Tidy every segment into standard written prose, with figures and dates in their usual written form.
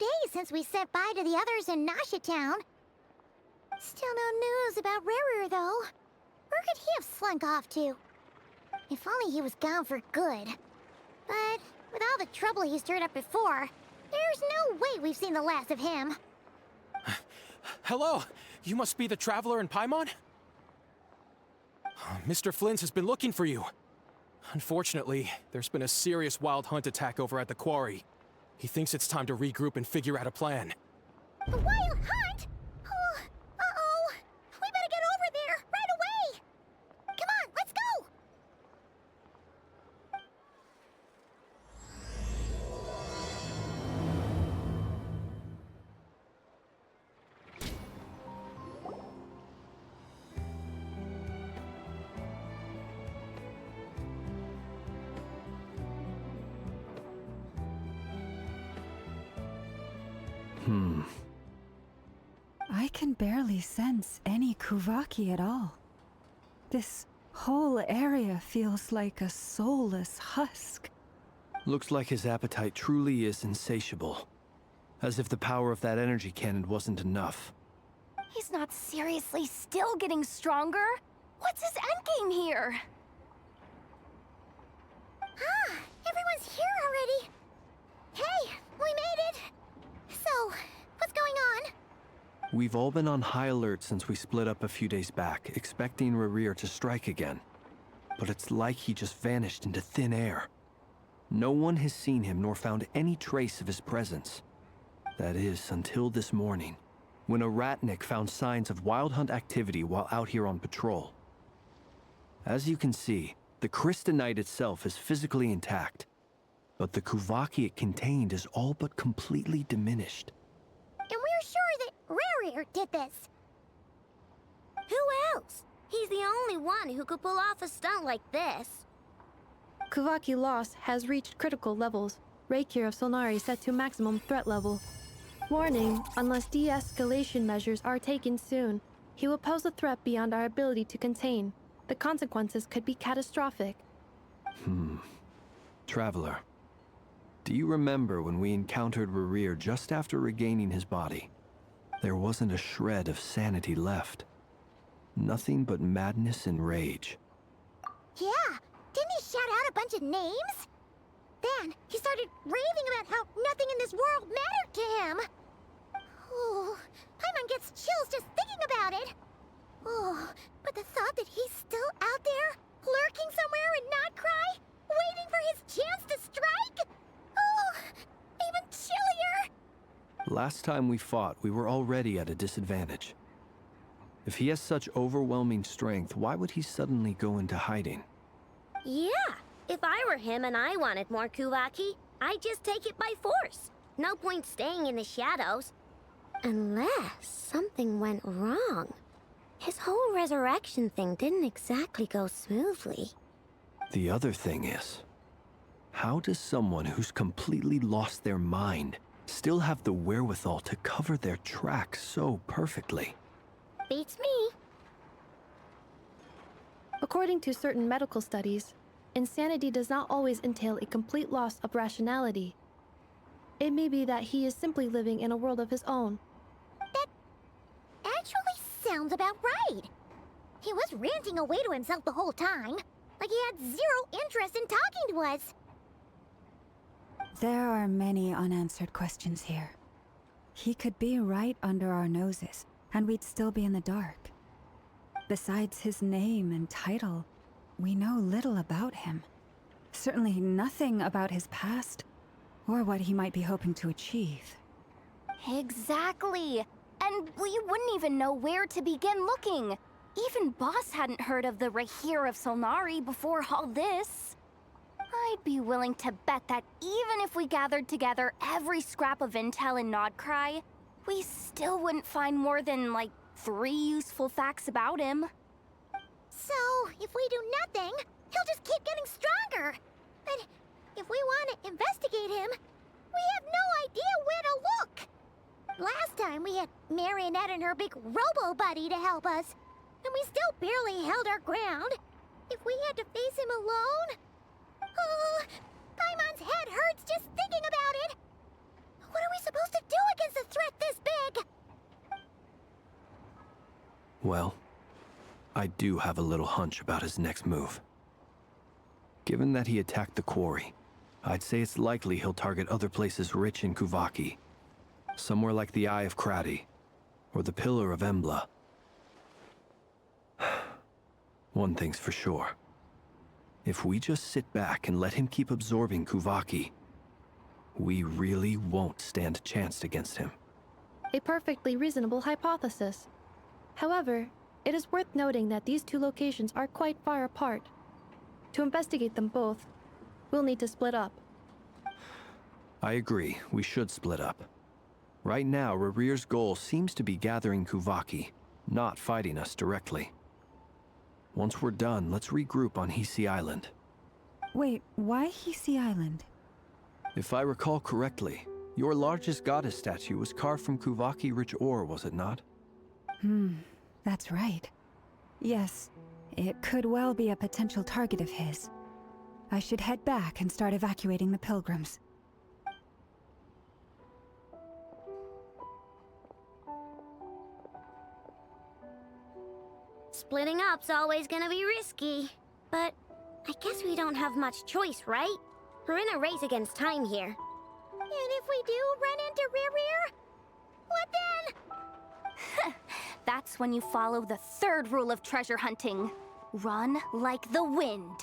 days since we said bye to the others in Nasha Town. Still no news about Rarer, though. Where could he have slunk off to? If only he was gone for good. But with all the trouble he stirred up before, there's no way we've seen the last of him. Hello! You must be the traveler in Paimon? Mr. Flynn's has been looking for you. Unfortunately, there's been a serious wild hunt attack over at the quarry. He thinks it's time to regroup and figure out a plan. The wild hunt? Oh, uh-oh. We better get over there, right away! Come on, let's go! I can barely sense any Kuvaki at all. This whole area feels like a soulless husk. Looks like his appetite truly is insatiable. As if the power of that energy cannon wasn't enough. He's not seriously still getting stronger? What's his endgame here? Ah, everyone's here already. Hey, we made it. So, what's going on? We've all been on high alert since we split up a few days back, expecting Rarir to strike again. But it's like he just vanished into thin air. No one has seen him nor found any trace of his presence. That is, until this morning, when a ratnik found signs of wild hunt activity while out here on patrol. As you can see, the Crystonite itself is physically intact, but the Kuvaki it contained is all but completely diminished. And we're sure that Rarir did this. Who else? He's the only one who could pull off a stunt like this. Kuvaki loss has reached critical levels. Reikir of Solnari set to maximum threat level. Warning, unless de-escalation measures are taken soon, he will pose a threat beyond our ability to contain. The consequences could be catastrophic. Traveler, do you remember when we encountered Rarir just after regaining his body? There wasn't a shred of sanity left. Nothing but madness and rage. Yeah, didn't he shout out a bunch of names? Then he started raving about how nothing in this world mattered to him. Oh, Paimon gets chills just thinking about it. Oh, but the thought that he's still out there, lurking somewhere in Notcry, waiting for his chance to strike? Oh, even chillier. Last time we fought, we were already at a disadvantage. If he has such overwhelming strength, why would he suddenly go into hiding? Yeah, if I were him and I wanted more Kuvaki, I'd just take it by force. No point staying in the shadows. Unless something went wrong. His whole resurrection thing didn't exactly go smoothly. The other thing is, how does someone who's completely lost their mind still have the wherewithal to cover their tracks so perfectly? Beats me. According to certain medical studies, insanity does not always entail a complete loss of rationality. It may be that he is simply living in a world of his own. That actually sounds about right. He was ranting away to himself the whole time, like he had zero interest in talking to us. There are many unanswered questions here. He could be right under our noses, and we'd still be in the dark. Besides his name and title, we know little about him. Certainly nothing about his past, or what he might be hoping to achieve. Exactly. And we wouldn't even know where to begin looking. Even Boss hadn't heard of the Rahir of Solnari before all this. I'd be willing to bet that even if we gathered together every scrap of intel in Nodcry, we still wouldn't find more than, like, 3 useful facts about him. So, if we do nothing, he'll just keep getting stronger. But if we want to investigate him, we have no idea where to look. Last time we had Marionette and her big robo-buddy to help us, and we still barely held our ground. If we had to face him alone... Oh, Paimon's head hurts just thinking about it. What are we supposed to do against a threat this big? Well, I do have a little hunch about his next move. Given that he attacked the quarry, I'd say it's likely he'll target other places rich in Kuvaki. Somewhere like the Eye of Krati, or the Pillar of Embla. One thing's for sure. If we just sit back and let him keep absorbing Kuvaki, we really won't stand a chance against him. A perfectly reasonable hypothesis. However, it is worth noting that these two locations are quite far apart. To investigate them both, we'll need to split up. I agree, we should split up. Right now, Rarir's goal seems to be gathering Kuvaki, not fighting us directly. Once we're done, let's regroup on Hisi Island. Wait, why Hisi Island? If I recall correctly, your largest goddess statue was carved from Kuvaki-rich ore, was it not? That's right. Yes, it could well be a potential target of his. I should head back and start evacuating the pilgrims. Splitting up's always gonna be risky. But I guess we don't have much choice, right? We're in a race against time here. And if we do run into Rear, what then? That's when you follow the third rule of treasure hunting. Run like the wind.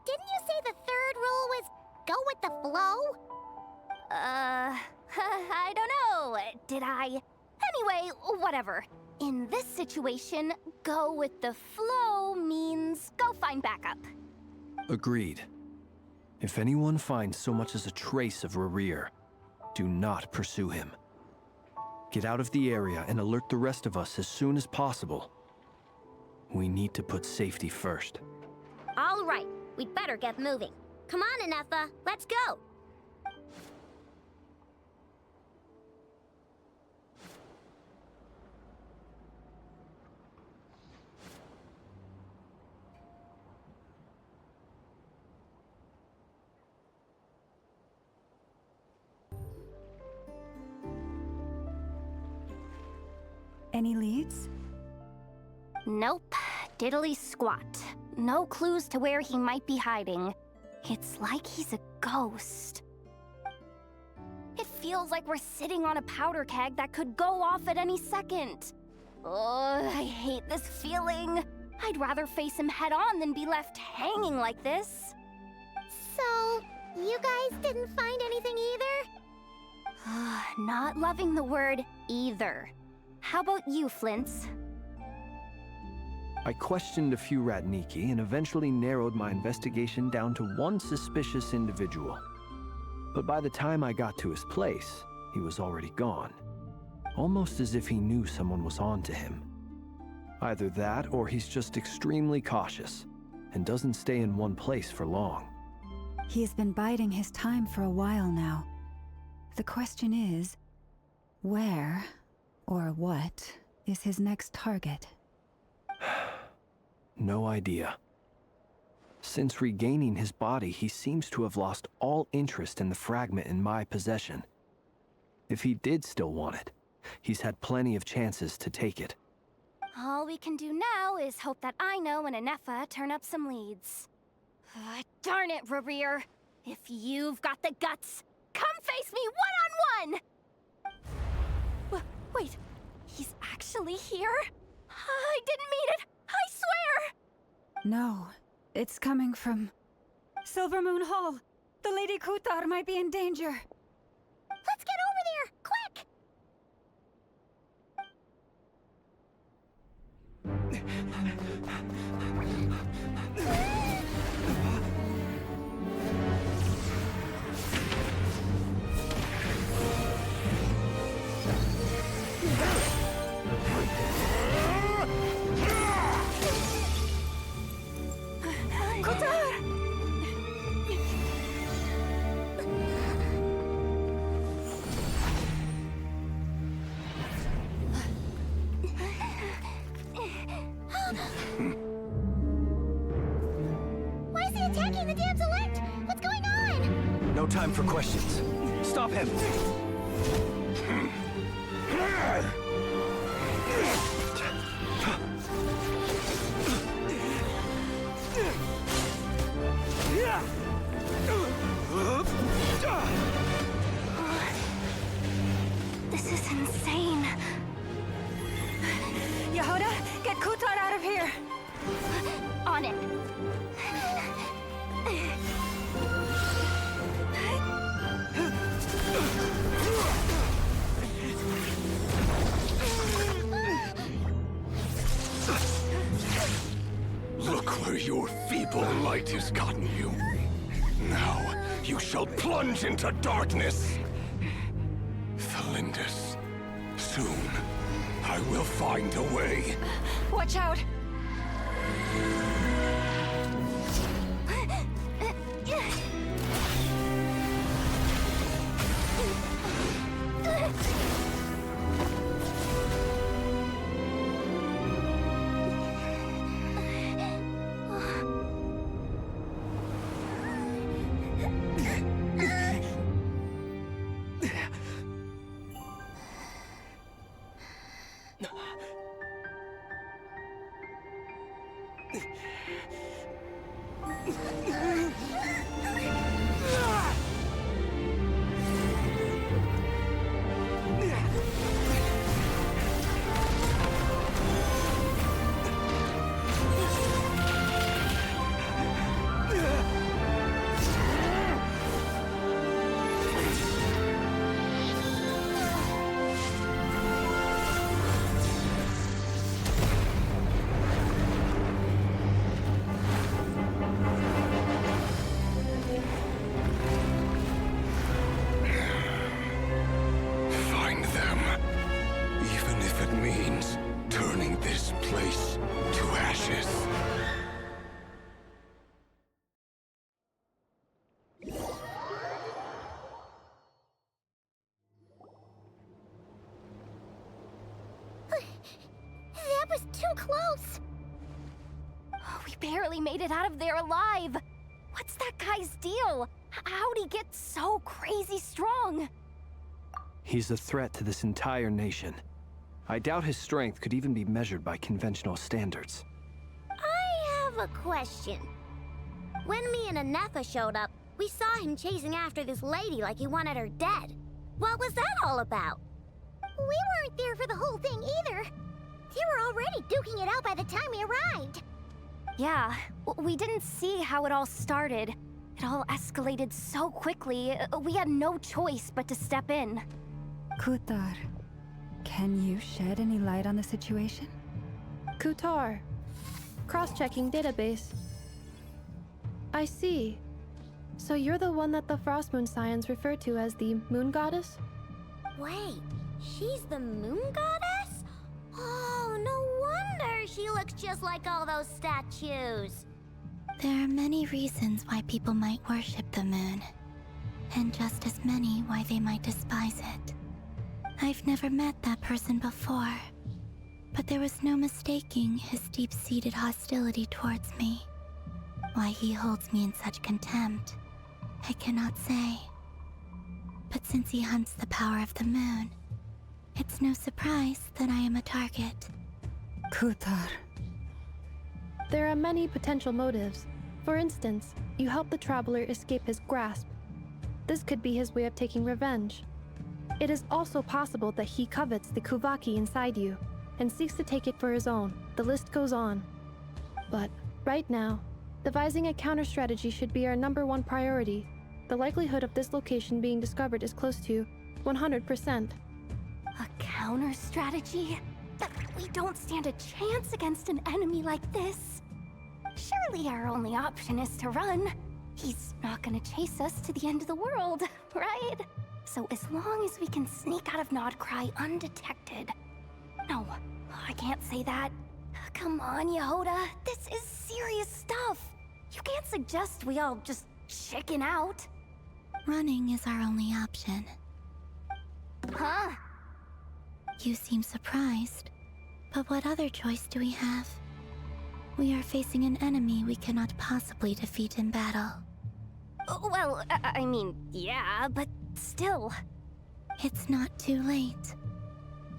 Didn't you say the third rule was go with the flow? I don't know. Did I? Anyway, whatever. In this situation, go with the flow means go find backup. Agreed. If anyone finds so much as a trace of Rarir, do not pursue him. Get out of the area and alert the rest of us as soon as possible. We need to put safety first. All right, we'd better get moving. Come on, Anefa, let's go. Any leads? Nope. Diddly squat. No clues to where he might be hiding. It's like he's a ghost. It feels like we're sitting on a powder keg that could go off at any second. Ugh, I hate this feeling. I'd rather face him head on than be left hanging like this. So, you guys didn't find anything either? Not loving the word either. How about you, Flints? I questioned a few Ratniki and eventually narrowed my investigation down to one suspicious individual. But by the time I got to his place, he was already gone. Almost as if he knew someone was on to him. Either that or he's just extremely cautious and doesn't stay in one place for long. He's been biding his time for a while now. The question is, where or what is his next target? No idea. Since regaining his body, he seems to have lost all interest in the fragment in my possession. If he did still want it, he's had plenty of chances to take it. All we can do now is hope that Aino and Anefa turn up some leads. Darn it, Rarir! If you've got the guts, come face me one-on-one! Wait, he's actually here? I didn't mean it! I swear! No, it's coming from Silver Moon Hall. The Lady Kutar might be in danger. Let's get over there, quick! Why is he attacking the damsel elect? What's going on? No time for questions. Stop him! This is insane. Yehuda, get Kutar out of here! On it. Look where your feeble light has gotten you. Now, you shall plunge into darkness. Felindus, soon, I will find a way. Watch out! Find them. Even if it means turning this place to ashes. That was too close. We barely made it out of there alive. What's that guy's deal? How'd he get so crazy strong? He's a threat to this entire nation. I doubt his strength could even be measured by conventional standards. I have a question. When me and Anetha showed up, we saw him chasing after this lady like he wanted her dead. What was that all about? We weren't there for the whole thing either. They were already duking it out by the time we arrived. Yeah, we didn't see how it all started. It all escalated so quickly, we had no choice but to step in. Kutar, can you shed any light on the situation? Kutar. Cross-checking database. I see. So you're the one that the Frost Moon Scions refer to as the Moon Goddess? Wait, she's the moon goddess? Oh, no wonder she looks just like all those statues. There are many reasons why people might worship the moon, and just as many why they might despise it. I've never met that person before, but there was no mistaking his deep-seated hostility towards me. Why he holds me in such contempt, I cannot say. But since he hunts the power of the moon, it's no surprise that I am a target. Kutar. There are many potential motives. For instance, you help the Traveler escape his grasp. This could be his way of taking revenge. It is also possible that he covets the Kuvaki inside you, and seeks to take it for his own. The list goes on. But, right now, devising a counter-strategy should be our #1 priority. The likelihood of this location being discovered is close to 100%. A counter strategy? We don't stand a chance against an enemy like this. Surely our only option is to run. He's not gonna chase us to the end of the world, right? So as long as we can sneak out of Nodcry undetected. No, I can't say that. Come on, Yehuda. This is serious stuff. You can't suggest we all just chicken out. Running is our only option. Huh? You seem surprised, but what other choice do we have? We are facing an enemy we cannot possibly defeat in battle. Well, I mean, yeah, but Still. It's not too late.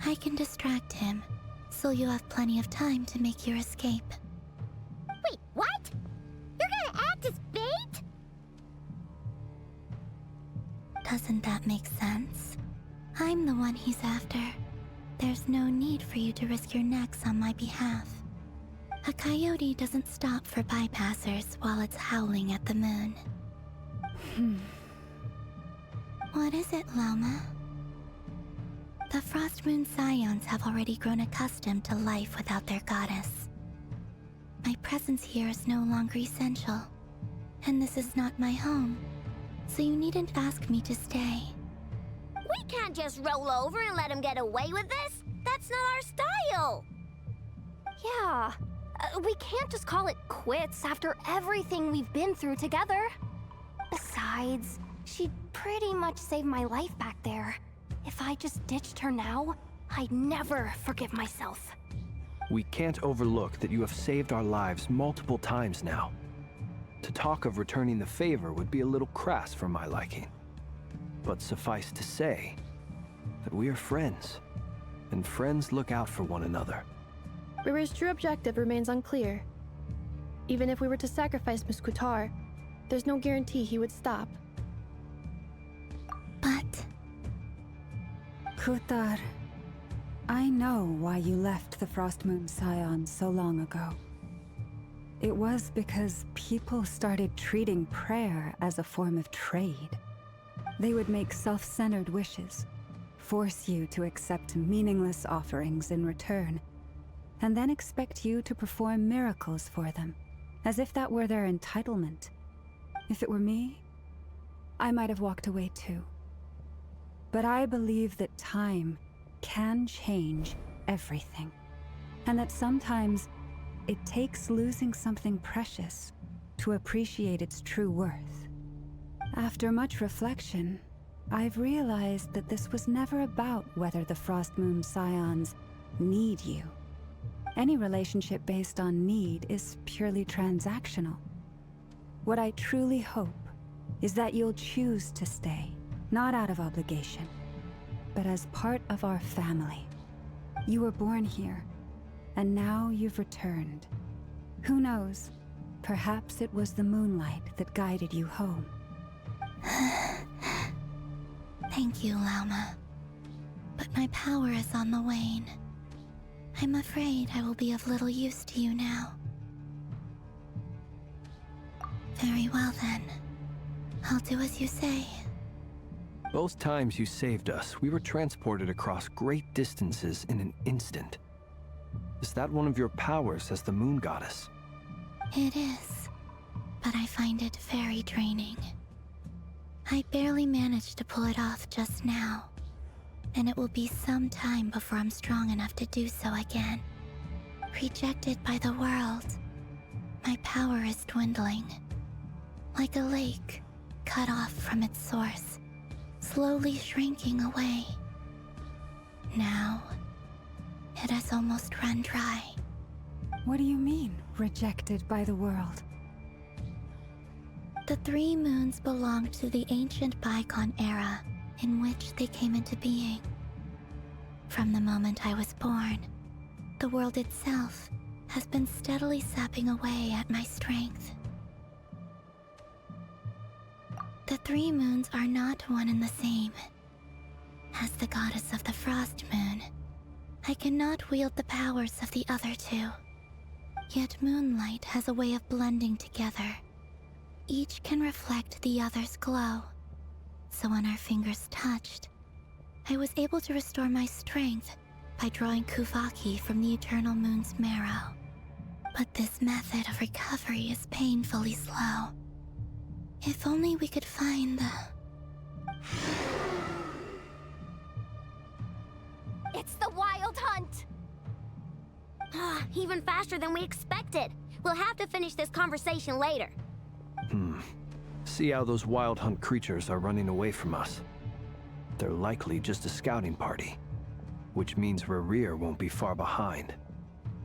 I can distract him, so you have plenty of time to make your escape. Wait, what? You're gonna act as bait? Doesn't that make sense? I'm the one he's after. There's no need for you to risk your necks on my behalf. A coyote doesn't stop for bypassers while it's howling at the moon. What is it, Loma? The Frost Moon Scions have already grown accustomed to life without their goddess. My presence here is no longer essential, and this is not my home, so you needn't ask me to stay. We can't just roll over and let him get away with this. That's not our style. Yeah. We can't just call it quits after everything we've been through together. Besides, she'd pretty much saved my life back there. If I just ditched her now, I'd never forgive myself. We can't overlook that you have saved our lives multiple times now. To talk of returning the favor would be a little crass for my liking. But suffice to say that we are friends, and friends look out for one another. River's true objective remains unclear. Even if we were to sacrifice Muskutar, there's no guarantee he would stop. But Kutar, I know why you left the Frost Moon Scions so long ago. It was because people started treating prayer as a form of trade. They would make self-centered wishes, force you to accept meaningless offerings in return, and then expect you to perform miracles for them, as if that were their entitlement. If it were me, I might have walked away too. But I believe that time can change everything, and that sometimes it takes losing something precious to appreciate its true worth. After much reflection, I've realized that this was never about whether the Frost Moon Scions need you. Any relationship based on need is purely transactional. What I truly hope is that you'll choose to stay, not out of obligation, but as part of our family. You were born here, and now you've returned. Who knows? Perhaps it was the moonlight that guided you home. thank you, Lauma. But my power is on the wane. I'm afraid I will be of little use to you now. Very well then. I'll do as you say. Both times you saved us, we were transported across great distances in an instant. Is that one of your powers as the Moon Goddess? It is, but I find it very draining. I barely managed to pull it off just now, and it will be some time before I'm strong enough to do so again. Rejected by the world, my power is dwindling. Like a lake, cut off from its source, slowly shrinking away. Now, it has almost run dry. What do you mean, rejected by the world? The 3 moons belonged to the ancient bygone era in which they came into being. From the moment I was born, the world itself has been steadily sapping away at my strength. The 3 moons are not one and the same. As the goddess of the Frost Moon, I cannot wield the powers of the other 2. Yet moonlight has a way of blending together. Each can reflect the other's glow. So when our fingers touched, I was able to restore my strength by drawing Kuvaki from the eternal moon's marrow. But this method of recovery is painfully slow. If only we could find the... It's the Wild Hunt! Even faster than we expected. We'll have to finish this conversation later. See how those Wild Hunt creatures are running away from us. They're likely just a scouting party, which means Rerir won't be far behind.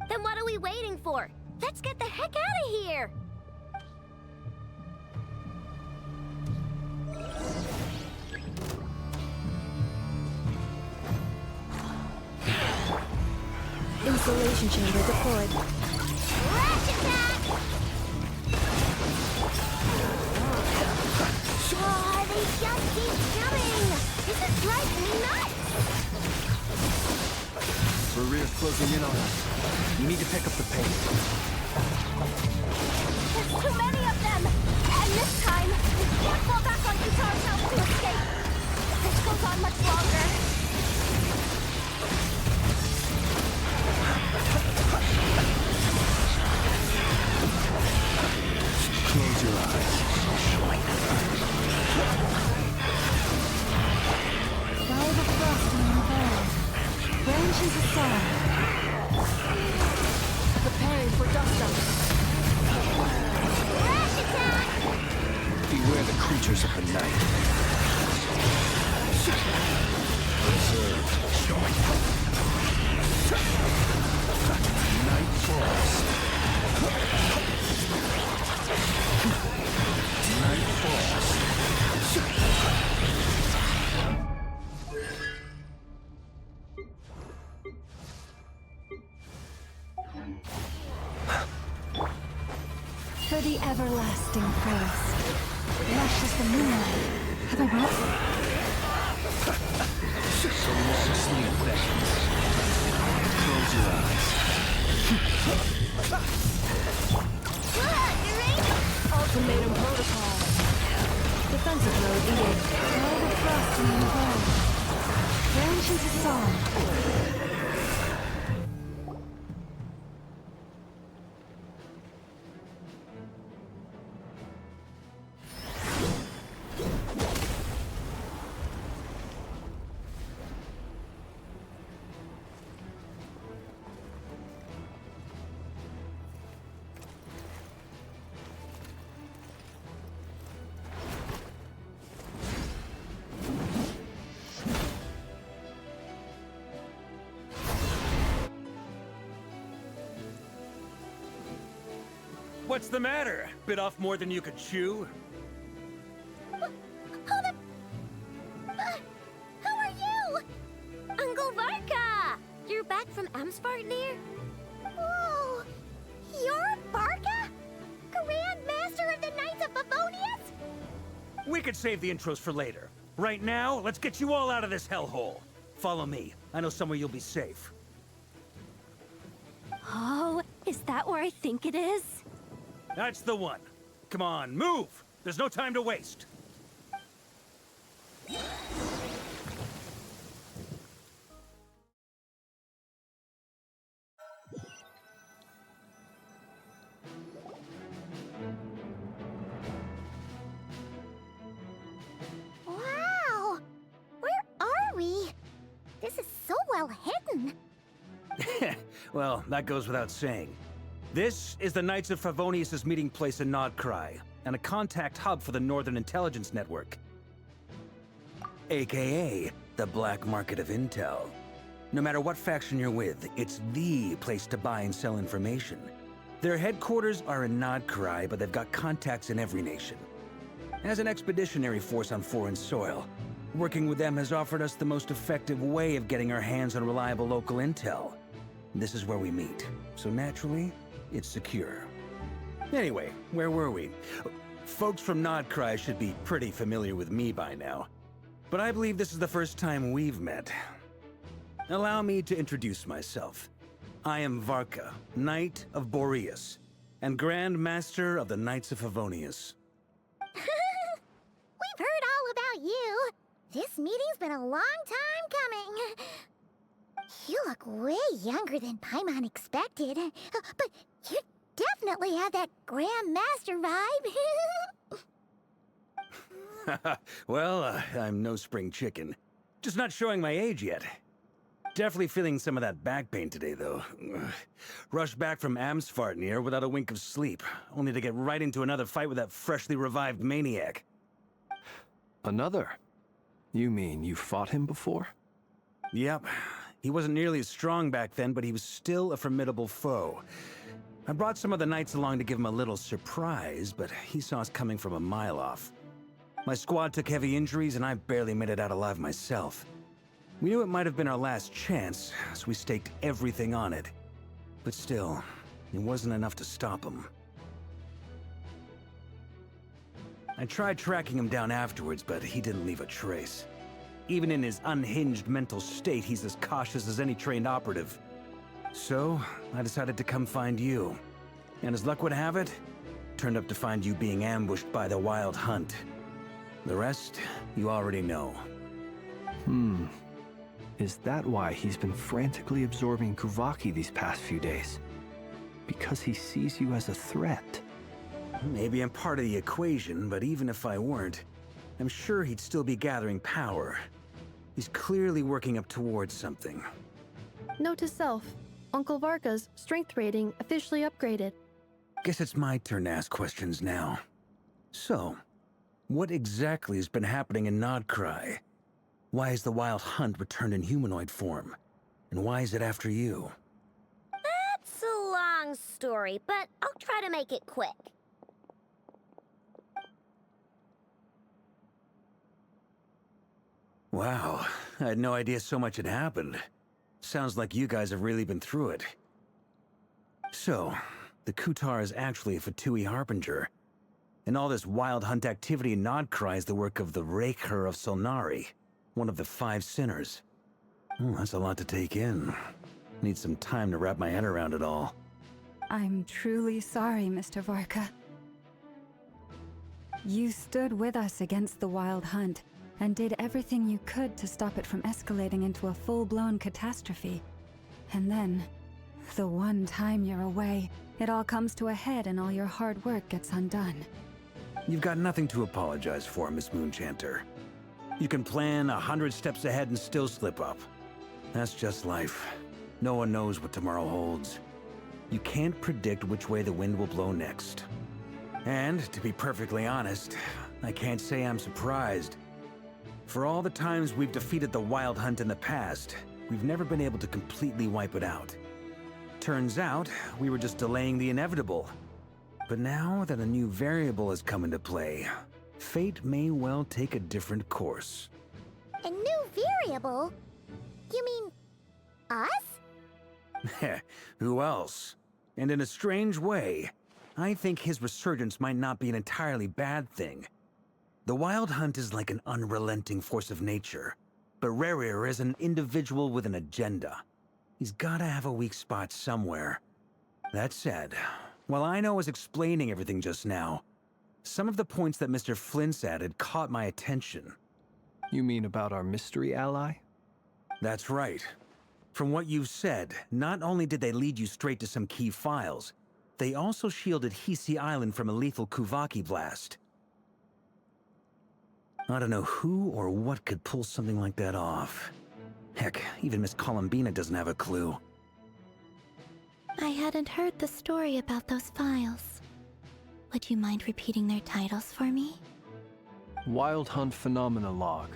Then what are we waiting for? Let's get the heck out of here! Evacuation chamber deployed. Flash attack! Oh, they just keep coming! This is driving me nuts! Rear's closing in on us. We need to pick up the pace. There's too many of them! And this time, we can't fall back on Guitar's house to escape! If this goes on much longer... Close your eyes. Follow the frost and unfold. Branches aside. Preparing for dust-up. Flash attack! Beware the creatures of the night. Night frost. Night frost. For the everlasting forest. Lush as the moonlight. Have I brought So long, sleep beckons. Close your eyes. Ultimatum protocol. Defensive mode engaged. Follow the frost and unfold. Branches aside. What's the matter? Bit off more than you could chew? Who are you? Uncle Varka! You're back from Amsvartnir? Whoa! You're Barca? Grand Master of the Knights of Favonius? We could save the intros for later. Right now, let's get you all out of this hellhole. Follow me. I know somewhere you'll be safe. Oh, is that where I think it is? That's the one. Come on, move! There's no time to waste. Wow! Where are we? This is so well hidden. Well, that goes without saying. This is the Knights of Favonius' meeting place in Nodcry, and a contact hub for the Northern Intelligence Network. AKA, the black market of intel. No matter what faction you're with, it's the place to buy and sell information. Their headquarters are in Nodcry, but they've got contacts in every nation. As an expeditionary force on foreign soil, working with them has offered us the most effective way of getting our hands on reliable local intel. This is where we meet, so naturally, it's secure. Anyway, where were we? Folks from Nodcry should be pretty familiar with me by now, but I believe this is the first time we've met. Allow me to introduce myself. I am Varka, Knight of Boreas, and Grand Master of the Knights of Favonius. We've heard all about you. This meeting's been a long time coming. You look way younger than Paimon expected, but you definitely have that Grand Master vibe. Well, I'm no spring chicken. Just not showing my age yet. Definitely feeling some of that back pain today, though. Rushed back from Amsvartnir without a wink of sleep, only to get right into another fight with that freshly revived maniac. Another? You mean you fought him before? Yep. He wasn't nearly as strong back then, but he was still a formidable foe. I brought some of the knights along to give him a little surprise, but he saw us coming from a mile off. My squad took heavy injuries, and I barely made it out alive myself. We knew it might have been our last chance, so we staked everything on it. But still, it wasn't enough to stop him. I tried tracking him down afterwards, but he didn't leave a trace. Even in his unhinged mental state, he's as cautious as any trained operative. So, I decided to come find you. And as luck would have it, turned up to find you being ambushed by the Wild Hunt. The rest, you already know. Is that why he's been frantically absorbing Kuvaki these past few days? Because he sees you as a threat? Maybe I'm part of the equation, but even if I weren't, I'm sure he'd still be gathering power. He's clearly working up towards something. Note to self, Uncle Varka's strength rating officially upgraded. Guess it's my turn to ask questions now. So, what exactly has been happening in Nodcry? Why has the Wild Hunt returned in humanoid form? And why is it after you? That's a long story, but I'll try to make it quick. Wow, I had no idea so much had happened. Sounds like you guys have really been through it. So, the Kutar is actually a Fatui Harbinger. And all this Wild Hunt activity in Nodcry is the work of the Raker of Solnari, one of the 5 sinners. That's a lot to take in. Need some time to wrap my head around it all. I'm truly sorry, Mr. Varka. You stood with us against the Wild Hunt, and did everything you could to stop it from escalating into a full-blown catastrophe. And then, the one time you're away, it all comes to a head and all your hard work gets undone. You've got nothing to apologize for, Miss Moonchanter. You can plan 100 steps ahead and still slip up. That's just life. No one knows what tomorrow holds. You can't predict which way the wind will blow next. And, to be perfectly honest, I can't say I'm surprised. For all the times we've defeated the Wild Hunt in the past, we've never been able to completely wipe it out. Turns out, we were just delaying the inevitable. But now that a new variable has come into play, fate may well take a different course. A new variable? You mean us? Who else? And in a strange way, I think his resurgence might not be an entirely bad thing. The Wild Hunt is like an unrelenting force of nature, but Rerir is an individual with an agenda. He's gotta have a weak spot somewhere. That said, while I was explaining everything just now, some of the points that Mr. Flint's added caught my attention. You mean about our mystery ally? That's right. From what you've said, not only did they lead you straight to some key files, they also shielded Hisi Island from a lethal Kuvaki blast. I don't know who or what could pull something like that off. Heck, even Miss Columbina doesn't have a clue. I hadn't heard the story about those files. Would you mind repeating their titles for me? Wild Hunt Phenomena Log,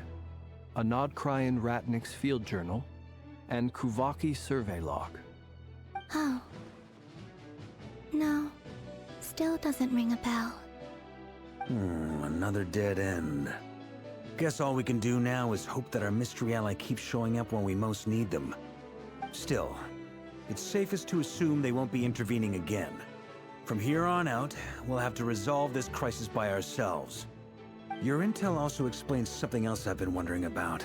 a Nodcryan Ratnik's Field Journal, and Kuvaki Survey Log. Oh. No. Still doesn't ring a bell. Another dead end. Guess all we can do now is hope that our mystery ally keeps showing up when we most need them. Still, it's safest to assume they won't be intervening again. From here on out, we'll have to resolve this crisis by ourselves. Your intel also explains something else I've been wondering about.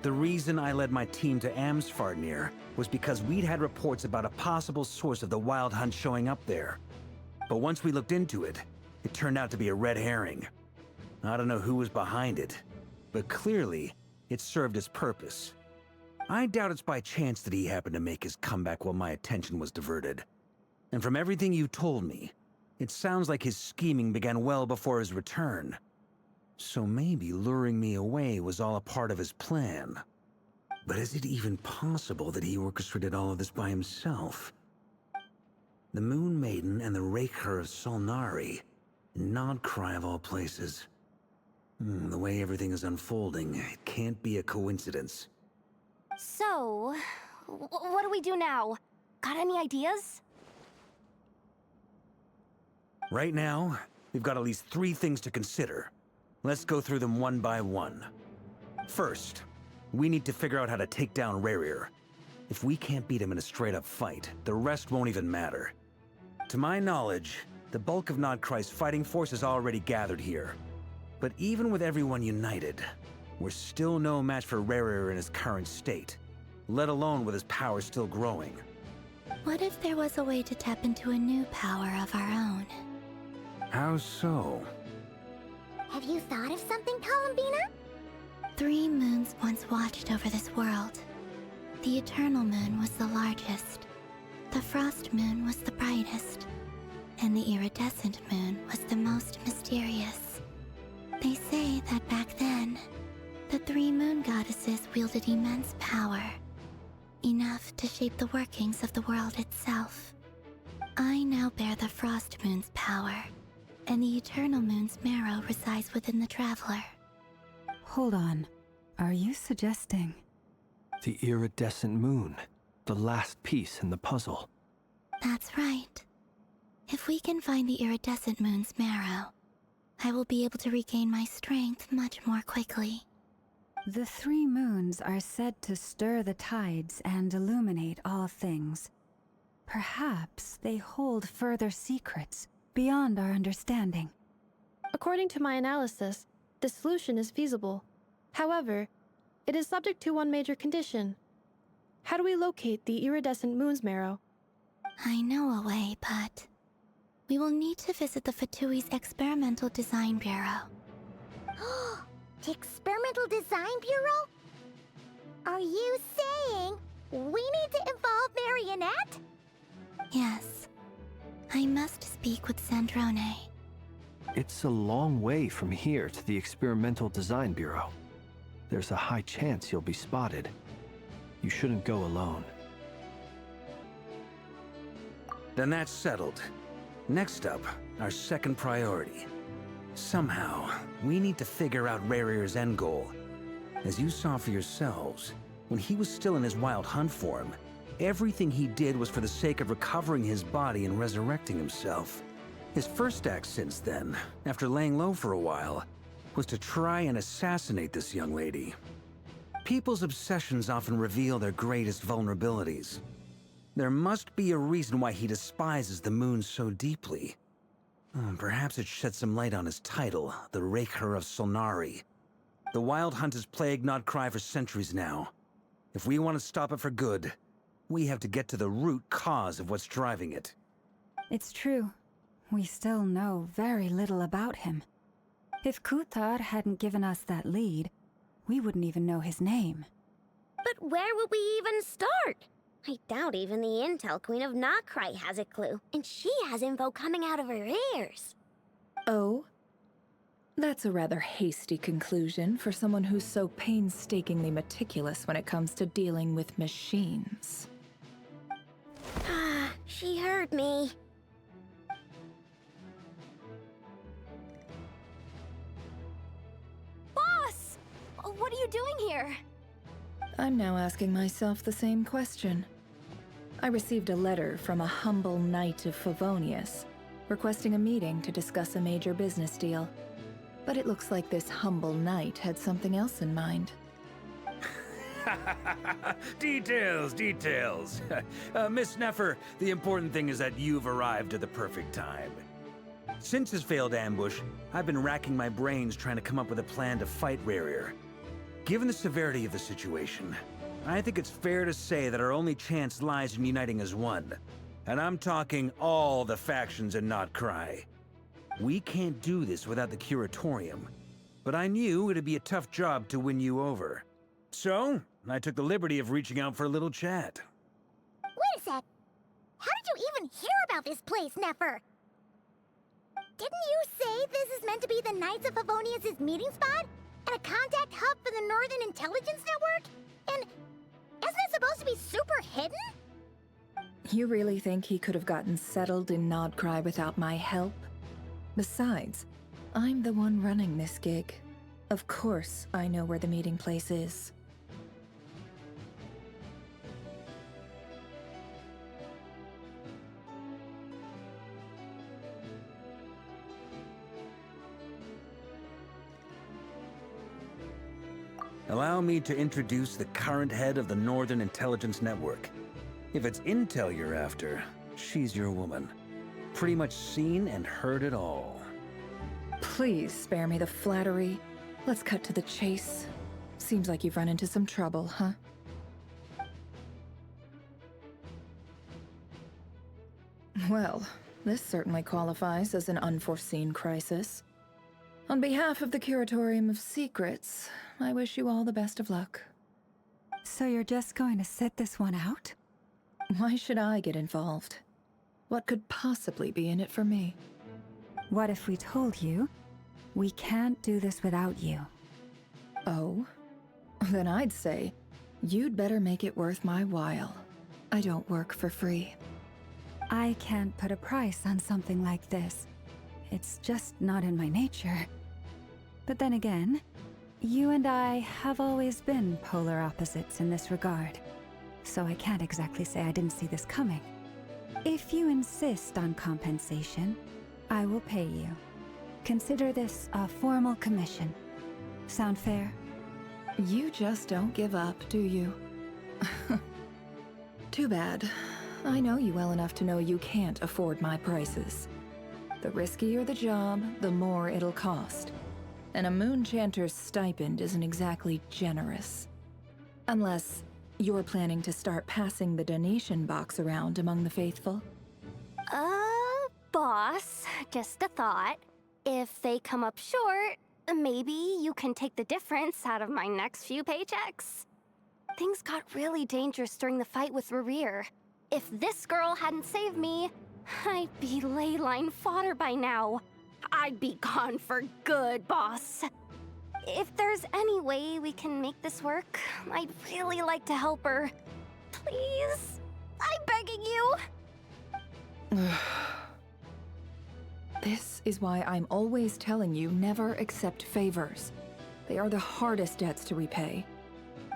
The reason I led my team to Amsfarnir was because we'd had reports about a possible source of the Wild Hunt showing up there. But once we looked into it, it turned out to be a red herring. I don't know who was behind it, but clearly, it served its purpose. I doubt it's by chance that he happened to make his comeback while my attention was diverted. And from everything you told me, it sounds like his scheming began well before his return. So maybe luring me away was all a part of his plan. But is it even possible that he orchestrated all of this by himself? The Moon Maiden and the Raker of Solnari, Nodcry of all places. The way everything is unfolding, it can't be a coincidence. So, what do we do now? Got any ideas? Right now, we've got at least 3 things to consider. Let's go through them one by one. First, we need to figure out how to take down Rerir. If we can't beat him in a straight-up fight, the rest won't even matter. To my knowledge, the bulk of Nodcry's fighting force is already gathered here. But even with everyone united, we're still no match for Rarer in his current state, let alone with his power still growing. What if there was a way to tap into a new power of our own? How so? Have you thought of something, Columbina? 3 moons once watched over this world. The Eternal Moon was the largest. The Frost Moon was the brightest. And the Iridescent Moon was the most mysterious. They say that back then, the 3 moon goddesses wielded immense power. Enough to shape the workings of the world itself. I now bear the Frost Moon's power, and the Eternal Moon's marrow resides within the Traveler. Hold on. Are you suggesting... The iridescent moon. The last piece in the puzzle. That's right. If we can find the Iridescent Moon's marrow, I will be able to regain my strength much more quickly. The 3 moons are said to stir the tides and illuminate all things. Perhaps they hold further secrets beyond our understanding. According to my analysis, the solution is feasible. However, it is subject to one major condition. How do we locate the Iridescent Moon's marrow? I know a way, but... we will need to visit the Fatui's Experimental Design Bureau. The Experimental Design Bureau? Are you saying we need to involve Marionette? Yes. I must speak with Sandrone. It's a long way from here to the Experimental Design Bureau. There's a high chance you'll be spotted. You shouldn't go alone. Then that's settled. Next up, our second priority. Somehow, we need to figure out Rarier's end goal. As you saw for yourselves, when he was still in his wild hunt form, everything he did was for the sake of recovering his body and resurrecting himself. His first act since then, after laying low for a while, was to try and assassinate this young lady. People's obsessions often reveal their greatest vulnerabilities. There must be a reason why he despises the moon so deeply. Perhaps it sheds some light on his title, the Raker of Solnari. The Wild Hunt has plagued Nodcry for centuries now. If we want to stop it for good, we have to get to the root cause of what's driving it. It's true. We still know very little about him. If Kuthar hadn't given us that lead, we wouldn't even know his name. But where would we even start? I doubt even the Intel Queen of Nodcry has a clue, and she has info coming out of her ears. Oh? That's a rather hasty conclusion for someone who's so painstakingly meticulous when it comes to dealing with machines. Ah, she heard me. Boss! What are you doing here? I'm now asking myself the same question. I received a letter from a humble knight of Favonius, requesting a meeting to discuss a major business deal. But it looks like this humble knight had something else in mind. Details, details. Miss Neffer, the important thing is that you've arrived at the perfect time. Since his failed ambush, I've been racking my brains trying to come up with a plan to fight Rarier. Given the severity of the situation, I think it's fair to say that our only chance lies in uniting as one. And I'm talking all the factions in Nodcry. We can't do this without the Curatorium, but I knew it'd be a tough job to win you over. So, I took the liberty of reaching out for a little chat. Wait a sec. How did you even hear about this place, Neffer? Didn't you say this is meant to be the Knights of Favonius' meeting spot? And a contact hub for the Northern Intelligence Network? And isn't it supposed to be super hidden? You really think he could have gotten settled in Nodcry without my help? Besides, I'm the one running this gig. Of course I know where the meeting place is. Allow me to introduce the current head of the Northern Intelligence Network. If it's intel you're after, she's your woman. Pretty much seen and heard it all. Please spare me the flattery. Let's cut to the chase. Seems like you've run into some trouble, huh? Well, this certainly qualifies as an unforeseen crisis. On behalf of the Curatorium of Secrets, I wish you all the best of luck. So you're just going to sit this one out? Why should I get involved? What could possibly be in it for me? What if we told you we can't do this without you? Oh? Then I'd say you'd better make it worth my while. I don't work for free. I can't put a price on something like this. It's just not in my nature. But then again, you and I have always been polar opposites in this regard. So I can't exactly say I didn't see this coming. If you insist on compensation, I will pay you. Consider this a formal commission. Sound fair? You just don't give up, do you? Too bad. I know you well enough to know you can't afford my prices. The riskier the job, the more it'll cost. And a moon chanter's stipend isn't exactly generous. Unless you're planning to start passing the donation box around among the faithful. Boss, just a thought. If they come up short, maybe you can take the difference out of my next few paychecks. Things got really dangerous during the fight with Rerir. If this girl hadn't saved me, I'd be ley line fodder by now. I'd be gone for good, boss. If there's any way we can make this work, I'd really like to help her. Please? I'm begging you. This is why I'm always telling you never accept favors. They are the hardest debts to repay.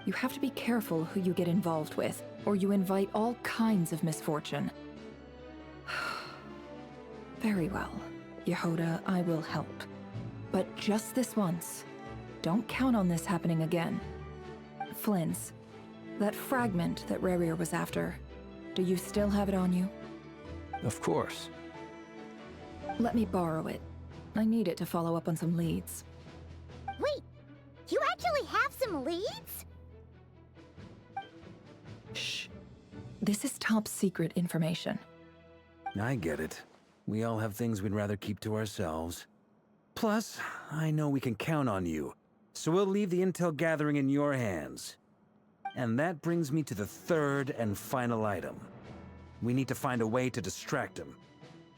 You have to be careful who you get involved with, or you invite all kinds of misfortune. Very well, Yehoda, I will help. But just this once. Don't count on this happening again. Flynn's, that fragment that Rerir was after, do you still have it on you? Of course. Let me borrow it. I need it to follow up on some leads. Wait, you actually have some leads? Shh. This is top secret information. I get it. We all have things we'd rather keep to ourselves. Plus, I know we can count on you, so we'll leave the intel gathering in your hands. And that brings me to the third and final item. We need to find a way to distract him.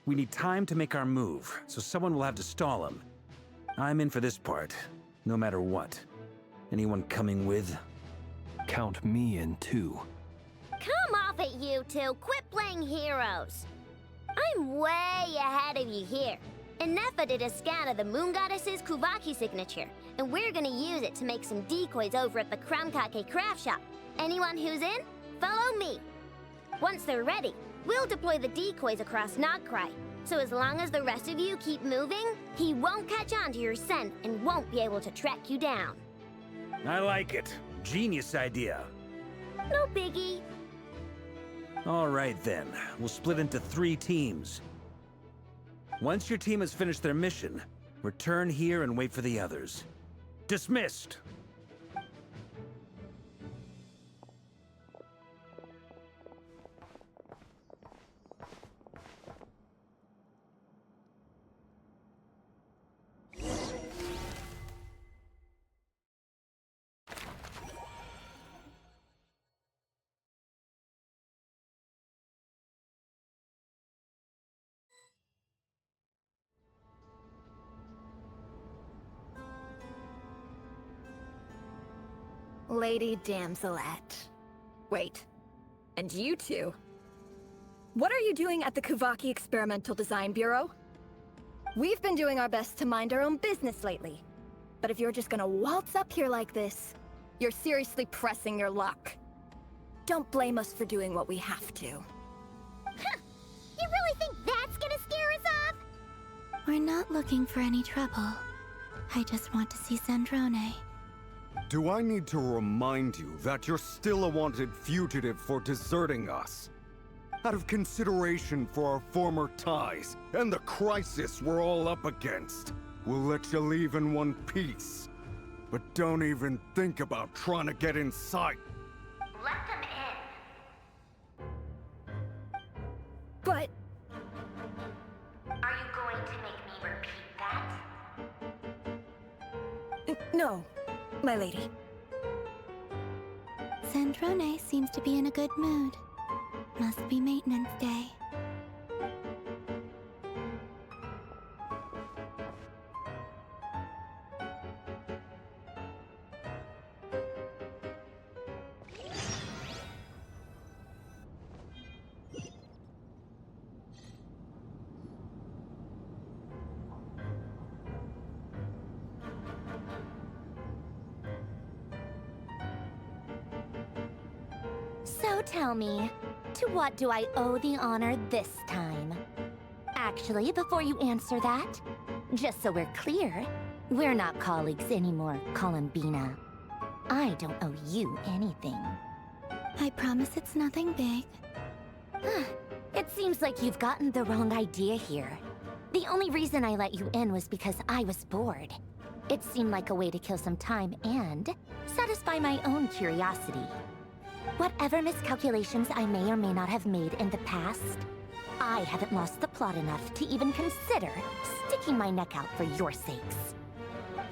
We need time to make our move, so someone will have to stall him. I'm in for this part, no matter what. Anyone coming with? Count me in too. Come off it, you two. Quit playing heroes. I'm way ahead of you here. Nefa did a scan of the Moon Goddess's Kuvaki signature, and we're gonna use it to make some decoys over at the Kramkake craft shop. Anyone who's in, follow me. Once they're ready, we'll deploy the decoys across Nagcry. So as long as the rest of you keep moving, he won't catch on to your scent and won't be able to track you down. I like it. Genius idea. No biggie. All right then, we'll split into 3 teams. Once your team has finished their mission, return here and wait for the others. Dismissed! Lady Damselette. Wait, and you two? What are you doing at the Kuvaki Experimental Design Bureau? We've been doing our best to mind our own business lately. But if you're just gonna waltz up here like this, you're seriously pressing your luck. Don't blame us for doing what we have to. Huh. You really think that's gonna scare us off? We're not looking for any trouble. I just want to see Sandrone. Do I need to remind you that you're still a wanted fugitive for deserting us? Out of consideration for our former ties and the crisis we're all up against, we'll let you leave in one piece. But don't even think about trying to get inside. Let them in. But... Are you going to make me repeat that? No, my lady. Sandrone seems to be in a good mood. Must be maintenance day. So tell me, to what do I owe the honor this time? Actually, before you answer that, just so we're clear, we're not colleagues anymore, Columbina. I don't owe you anything. I promise it's nothing big. It seems like you've gotten the wrong idea here. The only reason I let you in was because I was bored. It seemed like a way to kill some time and satisfy my own curiosity. Whatever miscalculations I may or may not have made in the past, I haven't lost the plot enough to even consider sticking my neck out for your sakes.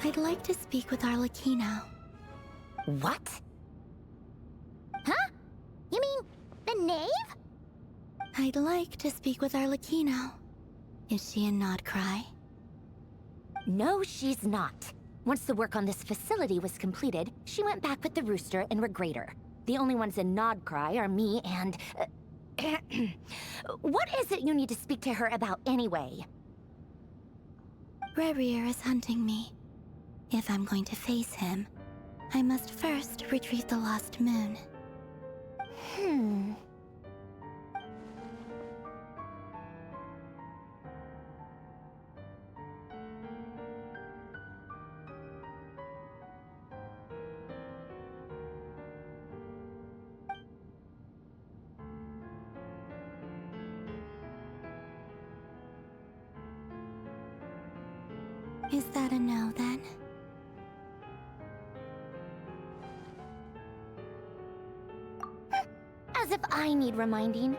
I'd like to speak with Arlecchino. What? Huh? You mean the knave? I'd like to speak with Arlecchino. Is she in Nodcry? No, she's not. Once the work on this facility was completed, she went back with the Rooster and Regrator. The only ones in Nodcry are me and... What is it you need to speak to her about anyway? Rerir is hunting me. If I'm going to face him, I must first retrieve the lost moon. Is that a no, then? As if I need reminding.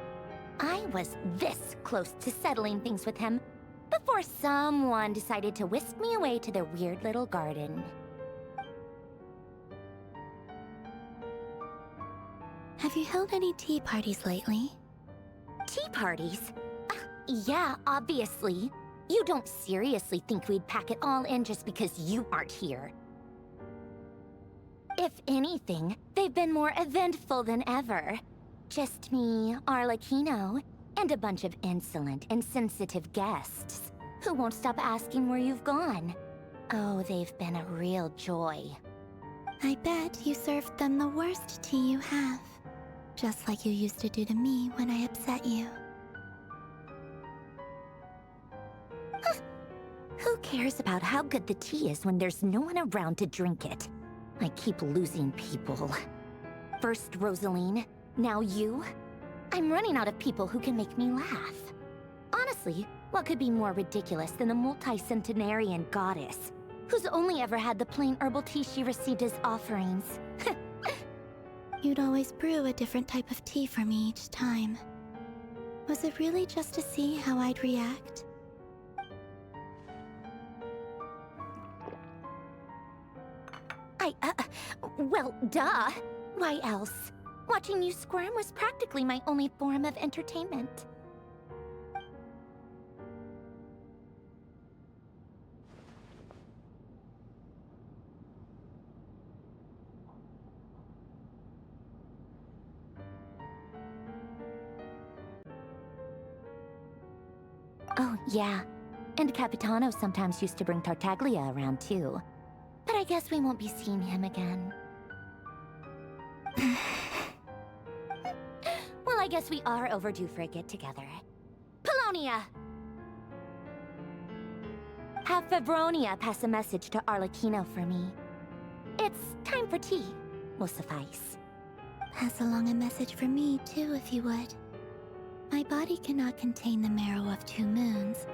I was this close to settling things with him before someone decided to whisk me away to their weird little garden. Have you held any tea parties lately? Tea parties? Yeah, obviously. You don't seriously think we'd pack it all in just because you aren't here. If anything, they've been more eventful than ever. Just me, Arlecchino, and a bunch of insolent and sensitive guests who won't stop asking where you've gone. Oh, they've been a real joy. I bet you served them the worst tea you have. Just like you used to do to me when I upset you. Who cares about how good the tea is when there's no one around to drink it? I keep losing people. First Rosaline, now you. I'm running out of people who can make me laugh. Honestly, what could be more ridiculous than a multi-centenarian goddess who's only ever had the plain herbal tea she received as offerings? You'd always brew a different type of tea for me each time. Was it really just to see how I'd react? Well, duh. Why else? Watching you squirm was practically my only form of entertainment. Oh, yeah. And Capitano sometimes used to bring Tartaglia around, too. But I guess we won't be seeing him again. Well, I guess we are overdue for a get-together. Polonia! Have Febronia pass a message to Arlecchino for me. It's time for tea. Will suffice. Pass along a message for me, too, if you would. My body cannot contain the marrow of 2 moons,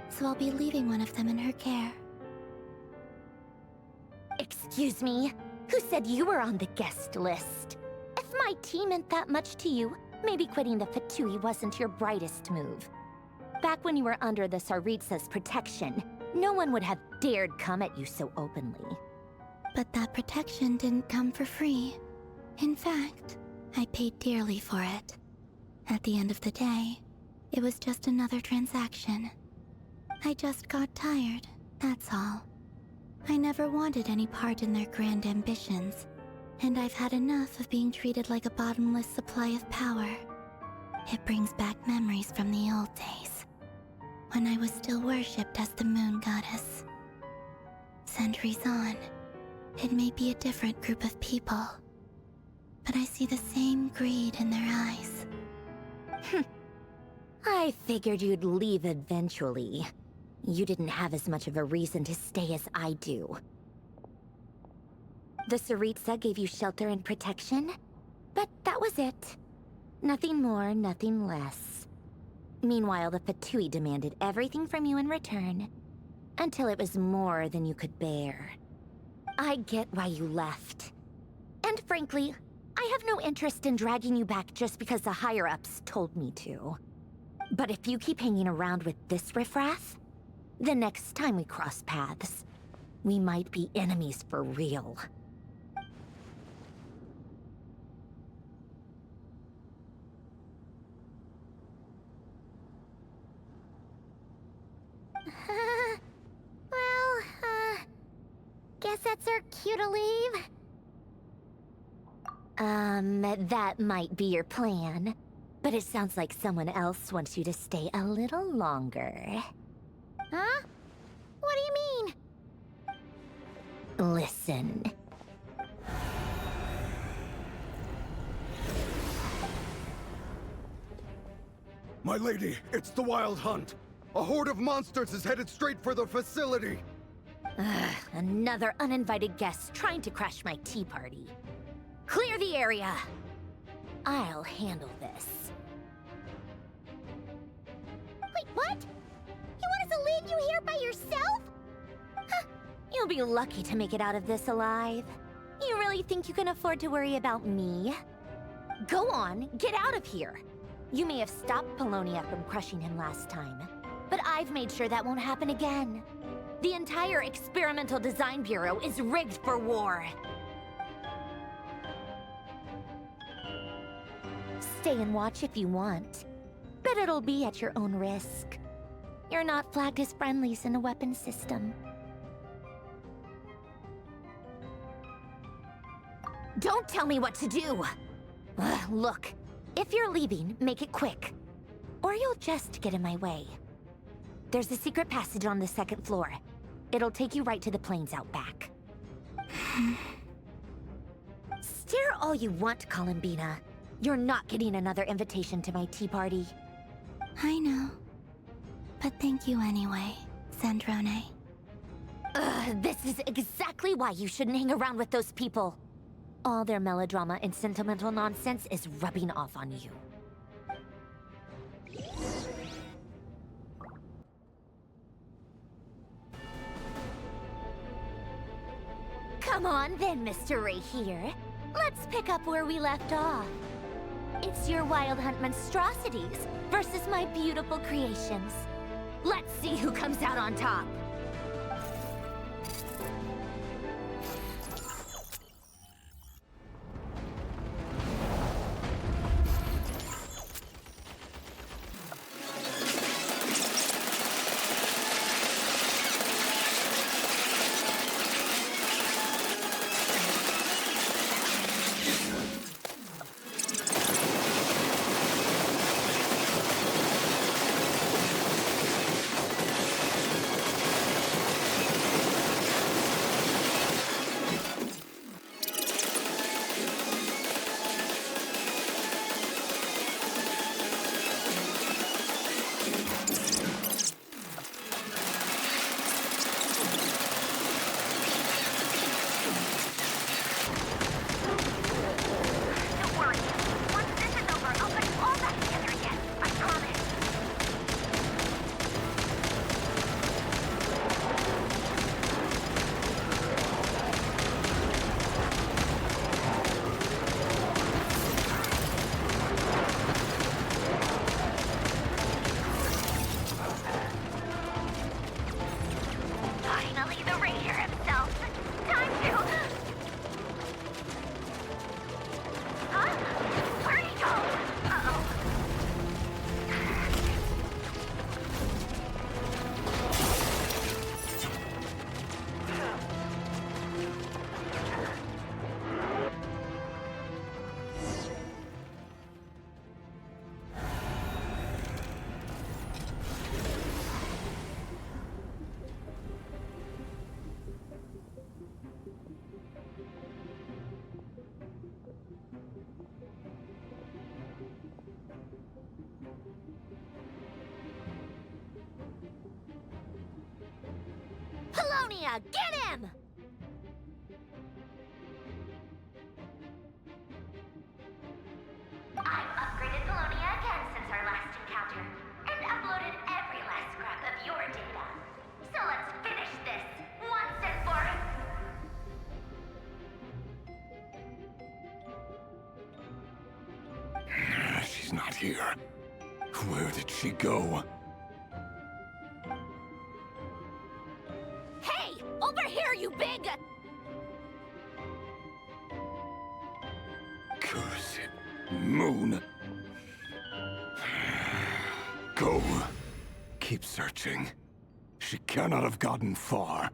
so I'll be leaving one of them in her care. Excuse me? Who said you were on the guest list? If my tea meant that much to you, maybe quitting the Fatui wasn't your brightest move. Back when you were under the Tsaritsa's protection, no one would have dared come at you so openly. But that protection didn't come for free. In fact, I paid dearly for it. At the end of the day, it was just another transaction. I just got tired, that's all. I never wanted any part in their grand ambitions, and I've had enough of being treated like a bottomless supply of power. It brings back memories from the old days, when I was still worshipped as the moon goddess. Centuries on, it may be a different group of people, but I see the same greed in their eyes. I figured you'd leave eventually. You didn't have as much of a reason to stay as I do. The Tsaritsa gave you shelter and protection, but that was it. Nothing more, nothing less. Meanwhile, the Fatui demanded everything from you in return, until it was more than you could bear. I get why you left. And frankly, I have no interest in dragging you back just because the higher-ups told me to. But if you keep hanging around with this riffraff, the next time we cross paths, we might be enemies for real. Guess that's our cue to leave. That might be your plan, but it sounds like someone else wants you to stay a little longer. Huh? What do you mean? Listen. My lady, it's the Wild Hunt. A horde of monsters is headed straight for the facility. Ugh, another uninvited guest trying to crash my tea party. Clear the area! I'll handle this. Wait, what? You want us to leave you here by yourself? Huh, you'll be lucky to make it out of this alive. You really think you can afford to worry about me? Go on, get out of here. You may have stopped Polonia from crushing him last time, but I've made sure that won't happen again. The entire Experimental Design Bureau is rigged for war. Stay and watch if you want, but it'll be at your own risk. You're not flagged as friendlies in the weapons system. Don't tell me what to do! Look, if you're leaving, make it quick, or you'll just get in my way. There's a secret passage on the 2nd floor. It'll take you right to the plains out back. Stare all you want, Columbina. You're not getting another invitation to my tea party. I know. But thank you anyway, Sandrone. This is exactly why you shouldn't hang around with those people. All their melodrama and sentimental nonsense is rubbing off on you. Come on then, Mr. Ray here. Let's pick up where we left off. It's your Wild Hunt monstrosities versus my beautiful creations. Let's see who comes out on top. finally the Ranger himself. Time to... Huh? Where'd he go? Uh-oh. Polonia, get him! I've upgraded Polonia again since our last encounter, and uploaded every last scrap of your data. So let's finish this, once and for... She's not here. Where did she go? Hey! Over here, you big... Curse it. Moon. Go. Keep searching. She cannot have gotten far.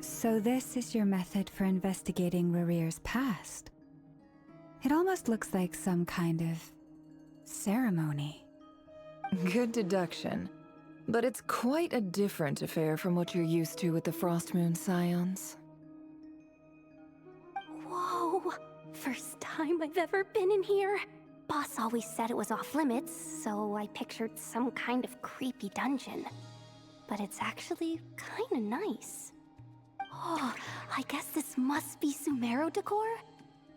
So this is your method for investigating Rarir's past? It almost looks like some kind of ceremony. Good deduction. But it's quite a different affair from what you're used to with the Frost Moon Scions. Whoa! First time I've ever been in here. Boss always said it was off limits, so I pictured some kind of creepy dungeon. But it's actually kinda nice. Oh, I guess this must be Sumero decor?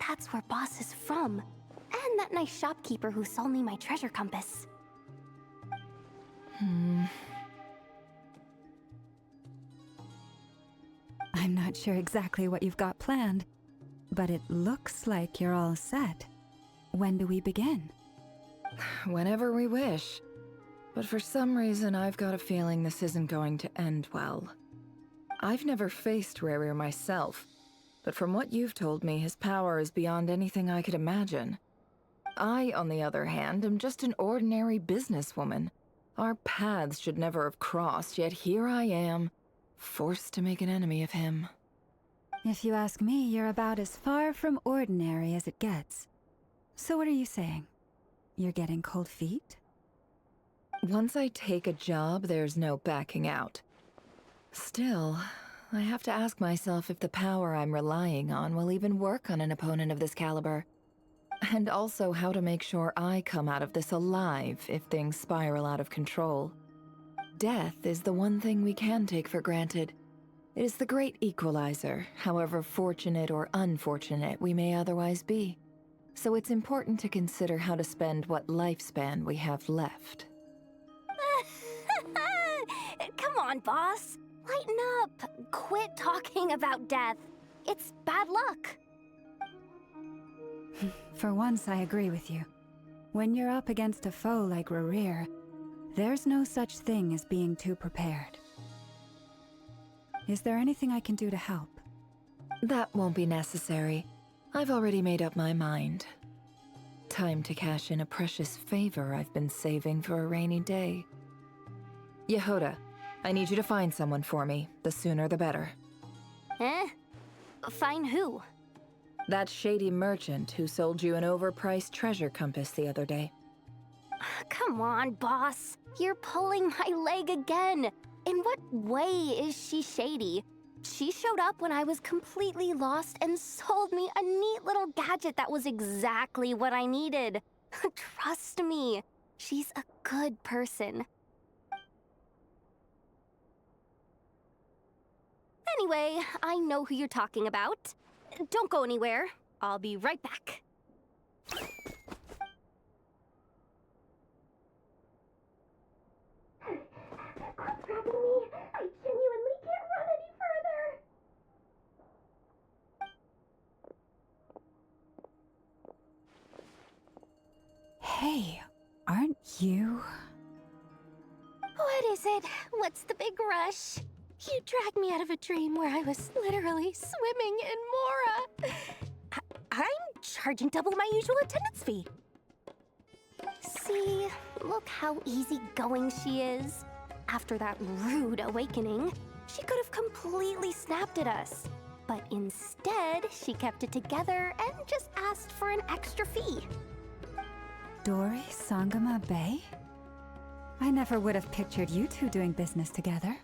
That's where Boss is from. And that nice shopkeeper who sold me my treasure compass. I'm not sure exactly what you've got planned, but it looks like you're all set. When do we begin? Whenever we wish. But for some reason, I've got a feeling this isn't going to end well. I've never faced Rarir myself, but from what you've told me, his power is beyond anything I could imagine. I, on the other hand, am just an ordinary businesswoman. Our paths should never have crossed, yet here I am, forced to make an enemy of him. If you ask me, you're about as far from ordinary as it gets. So what are you saying? You're getting cold feet? Once I take a job, there's no backing out. Still, I have to ask myself if the power I'm relying on will even work on an opponent of this caliber. And also how to make sure I come out of this alive if things spiral out of control. Death is the one thing we can take for granted. It is the great equalizer, however fortunate or unfortunate we may otherwise be. So it's important to consider how to spend what lifespan we have left. Come on, boss. Lighten up. Quit talking about death. It's bad luck. For once, I agree with you. When you're up against a foe like Rarir, there's no such thing as being too prepared. Is there anything I can do to help? That won't be necessary. I've already made up my mind. Time to cash in a precious favor I've been saving for a rainy day. Yehoda, I need you to find someone for me. The sooner the better. Eh? Find who? That shady merchant who sold you an overpriced treasure compass the other day. Come on, boss. You're pulling my leg again. In what way is she shady? She showed up when I was completely lost and sold me a neat little gadget that was exactly what I needed. Trust me, she's a good person. Anyway, I know who you're talking about. Don't go anywhere. I'll be right back. Quit grabbing me! I genuinely can't run any further! Hey, aren't you? What is it? What's the big rush? You dragged me out of a dream where I was literally swimming in Mora. I'm charging double my usual attendance fee. See, look how easygoing she is. After that rude awakening, she could have completely snapped at us. But instead, she kept it together and just asked for an extra fee. Dori Sangama Bay? I never would have pictured you two doing business together.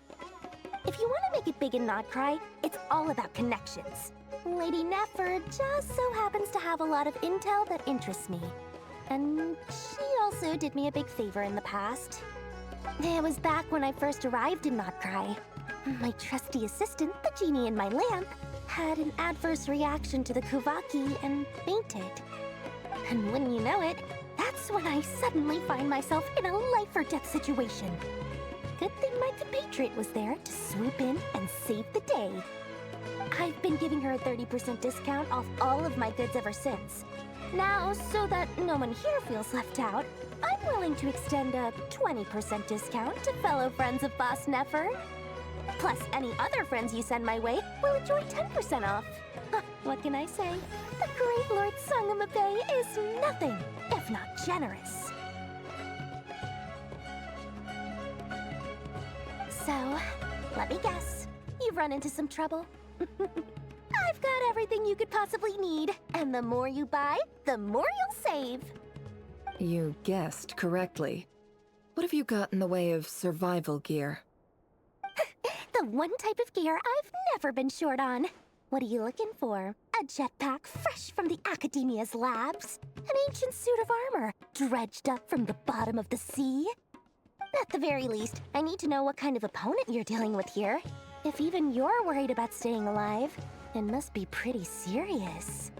If you want to make it big and not cry, it's all about connections. Lady Nefer just so happens to have a lot of intel that interests me. And she also did me a big favor in the past. It was back when I first arrived in Notcry. My trusty assistant, the genie in my lamp, had an adverse reaction to the Kuvaki and fainted. And wouldn't you know it, that's when I suddenly find myself in a life-or-death situation. Good thing my compatriot was there to swoop in and save the day. I've been giving her a 30% discount off all of my goods ever since. Now, so that no one here feels left out, I'm willing to extend a 20% discount to fellow friends of Boss Nefer. Plus, any other friends you send my way will enjoy 10% off. What can I say? The great Lord Sangama Bay is nothing if not generous. So, let me guess. You've run into some trouble? I've got everything you could possibly need. And the more you buy, the more you'll save. You guessed correctly. What have you got in the way of survival gear? The one type of gear I've never been short on. What are you looking for? A jetpack fresh from the Academia's labs? An ancient suit of armor dredged up from the bottom of the sea? At the very least, I need to know what kind of opponent you're dealing with here. If even you're worried about staying alive, it must be pretty serious.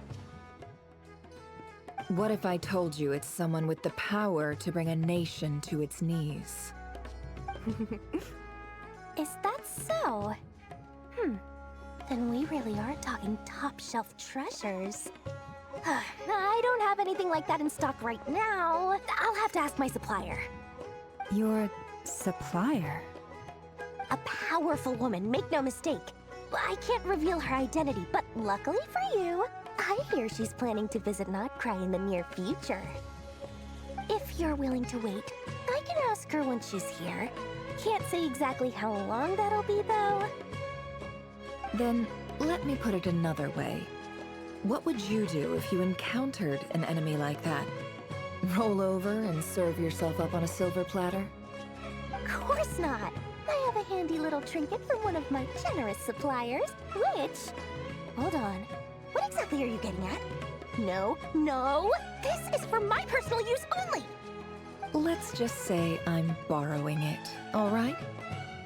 What if I told you it's someone with the power to bring a nation to its knees? Is that so? Then we really are talking top-shelf treasures. I don't have anything like that in stock right now. I'll have to ask my supplier. Your supplier? A powerful woman, make no mistake. I can't reveal her identity, but luckily for you, I hear she's planning to visit Notcry in the near future. If you're willing to wait, I can ask her when she's here. Can't say exactly how long that'll be, though. Then, let me put it another way. What would you do if you encountered an enemy like that? Roll over and serve yourself up on a silver platter? Of course not. I have a handy little trinket from one of my generous suppliers, which... Hold on. What exactly are you getting at? No, no! This is for my personal use only! Let's just say I'm borrowing it, all right?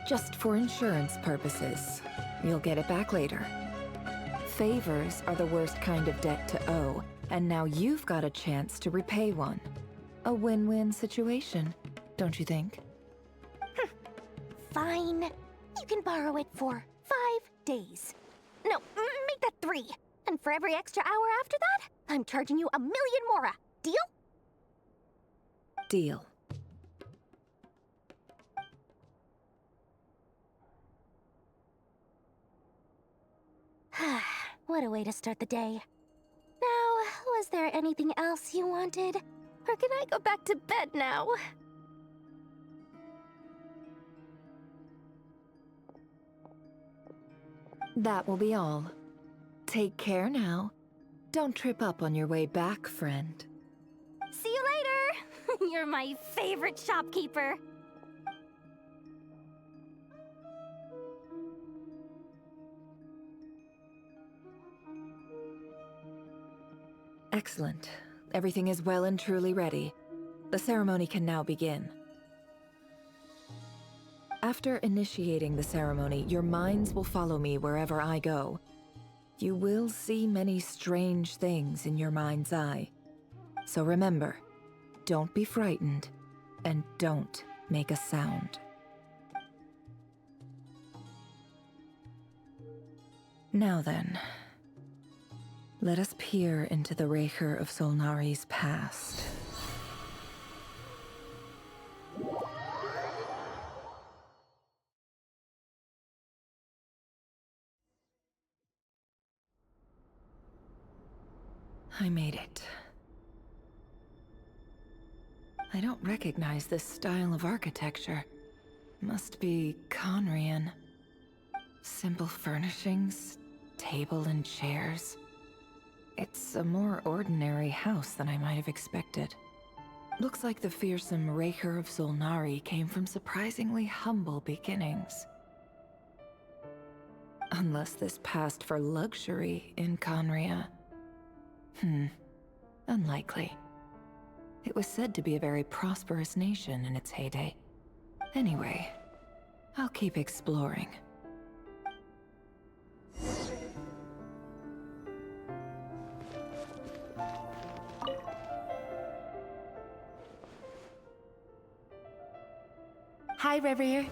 Just for insurance purposes. You'll get it back later. Favors are the worst kind of debt to owe, and now you've got a chance to repay one. A win-win situation, don't you think? Fine. You can borrow it for 5 days. No, make that 3. And for every extra hour after that, I'm charging you 1,000,000 mora. Deal? Deal. What a way to start the day. Now, was there anything else you wanted? Or can I go back to bed now? That will be all. Take care now. Don't trip up on your way back, friend. See you later! You're my favorite shopkeeper. Excellent. Everything is well and truly ready. The ceremony can now begin. After initiating the ceremony, your minds will follow me wherever I go. You will see many strange things in your mind's eye. So remember, don't be frightened, and don't make a sound. Now then, let us peer into the Raker of Solnari's past. I made it. I don't recognize this style of architecture. Must be Conrian. Simple furnishings, table and chairs. It's a more ordinary house than I might have expected. Looks like the fearsome Raker of Solnari came from surprisingly humble beginnings. Unless this passed for luxury in Conria. Unlikely. It was said to be a very prosperous nation in its heyday. Anyway, I'll keep exploring. Hi, Reverie.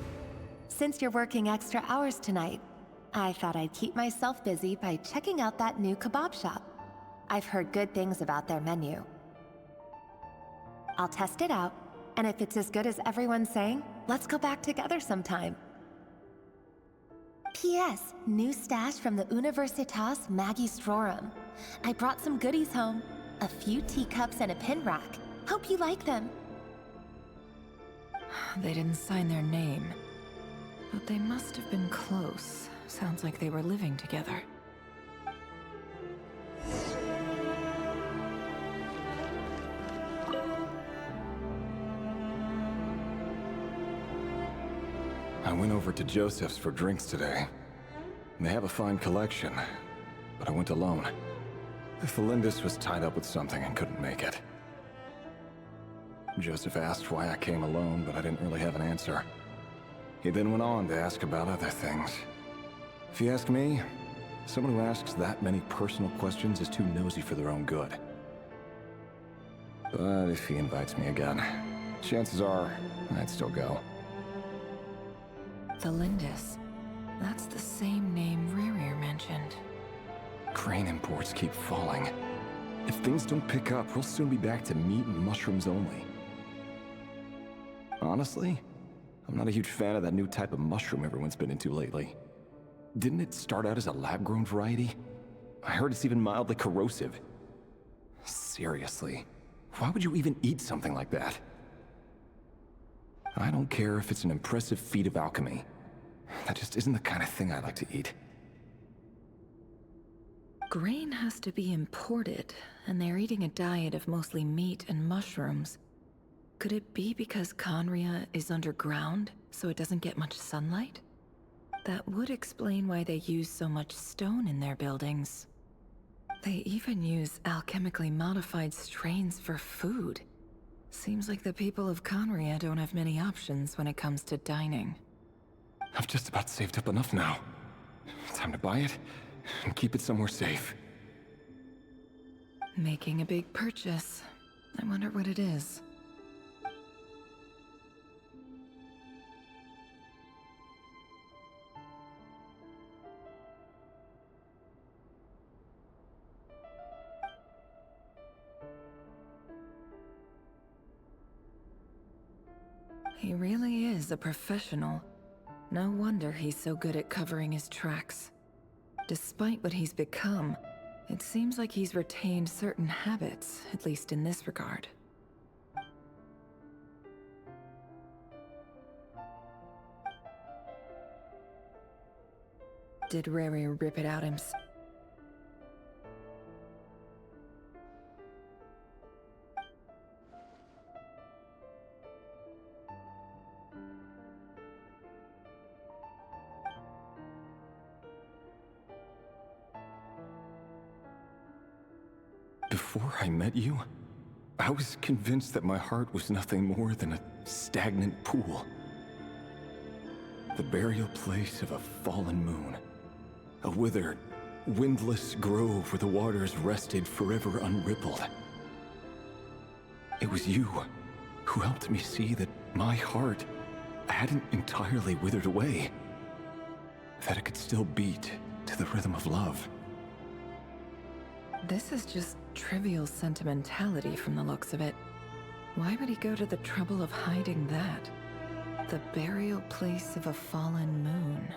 Since you're working extra hours tonight, I thought I'd keep myself busy by checking out that new kebab shop. I've heard good things about their menu. I'll test it out, and if it's as good as everyone's saying, let's go back together sometime. P.S. New stash from the Universitas Magistrorum. I brought some goodies home. A few teacups and a pin rack. Hope you like them. They didn't sign their name, but they must have been close. Sounds like they were living together. I went over to Joseph's for drinks today. They have a fine collection, but I went alone. Felindus was tied up with something and couldn't make it. Joseph asked why I came alone, but I didn't really have an answer. He then went on to ask about other things. If you ask me, someone who asks that many personal questions is too nosy for their own good. But if he invites me again, chances are I'd still go. Felindus. That's the same name Rerir mentioned. Crane imports keep falling. If things don't pick up, we'll soon be back to meat and mushrooms only. Honestly, I'm not a huge fan of that new type of mushroom everyone's been into lately. Didn't it start out as a lab-grown variety? I heard it's even mildly corrosive. Seriously, why would you even eat something like that? I don't care if it's an impressive feat of alchemy. That just isn't the kind of thing I like to eat. Grain has to be imported, and they're eating a diet of mostly meat and mushrooms. Could it be because Conria is underground, so it doesn't get much sunlight? That would explain why they use so much stone in their buildings. They even use alchemically modified strains for food. Seems like the people of Conria don't have many options when it comes to dining. I've just about saved up enough now. Time to buy it and keep it somewhere safe. Making a big purchase. I wonder what it is. He really is a professional. No wonder he's so good at covering his tracks. Despite what he's become, it seems like he's retained certain habits, at least in this regard. Did Rary rip it out himself? Before I met you, I was convinced that my heart was nothing more than a stagnant pool. The burial place of a fallen moon. A withered, windless grove where the waters rested forever unrippled. It was you who helped me see that my heart hadn't entirely withered away. That it could still beat to the rhythm of love. This is just trivial sentimentality from the looks of it. Why would he go to the trouble of hiding that? The burial place of a fallen moon.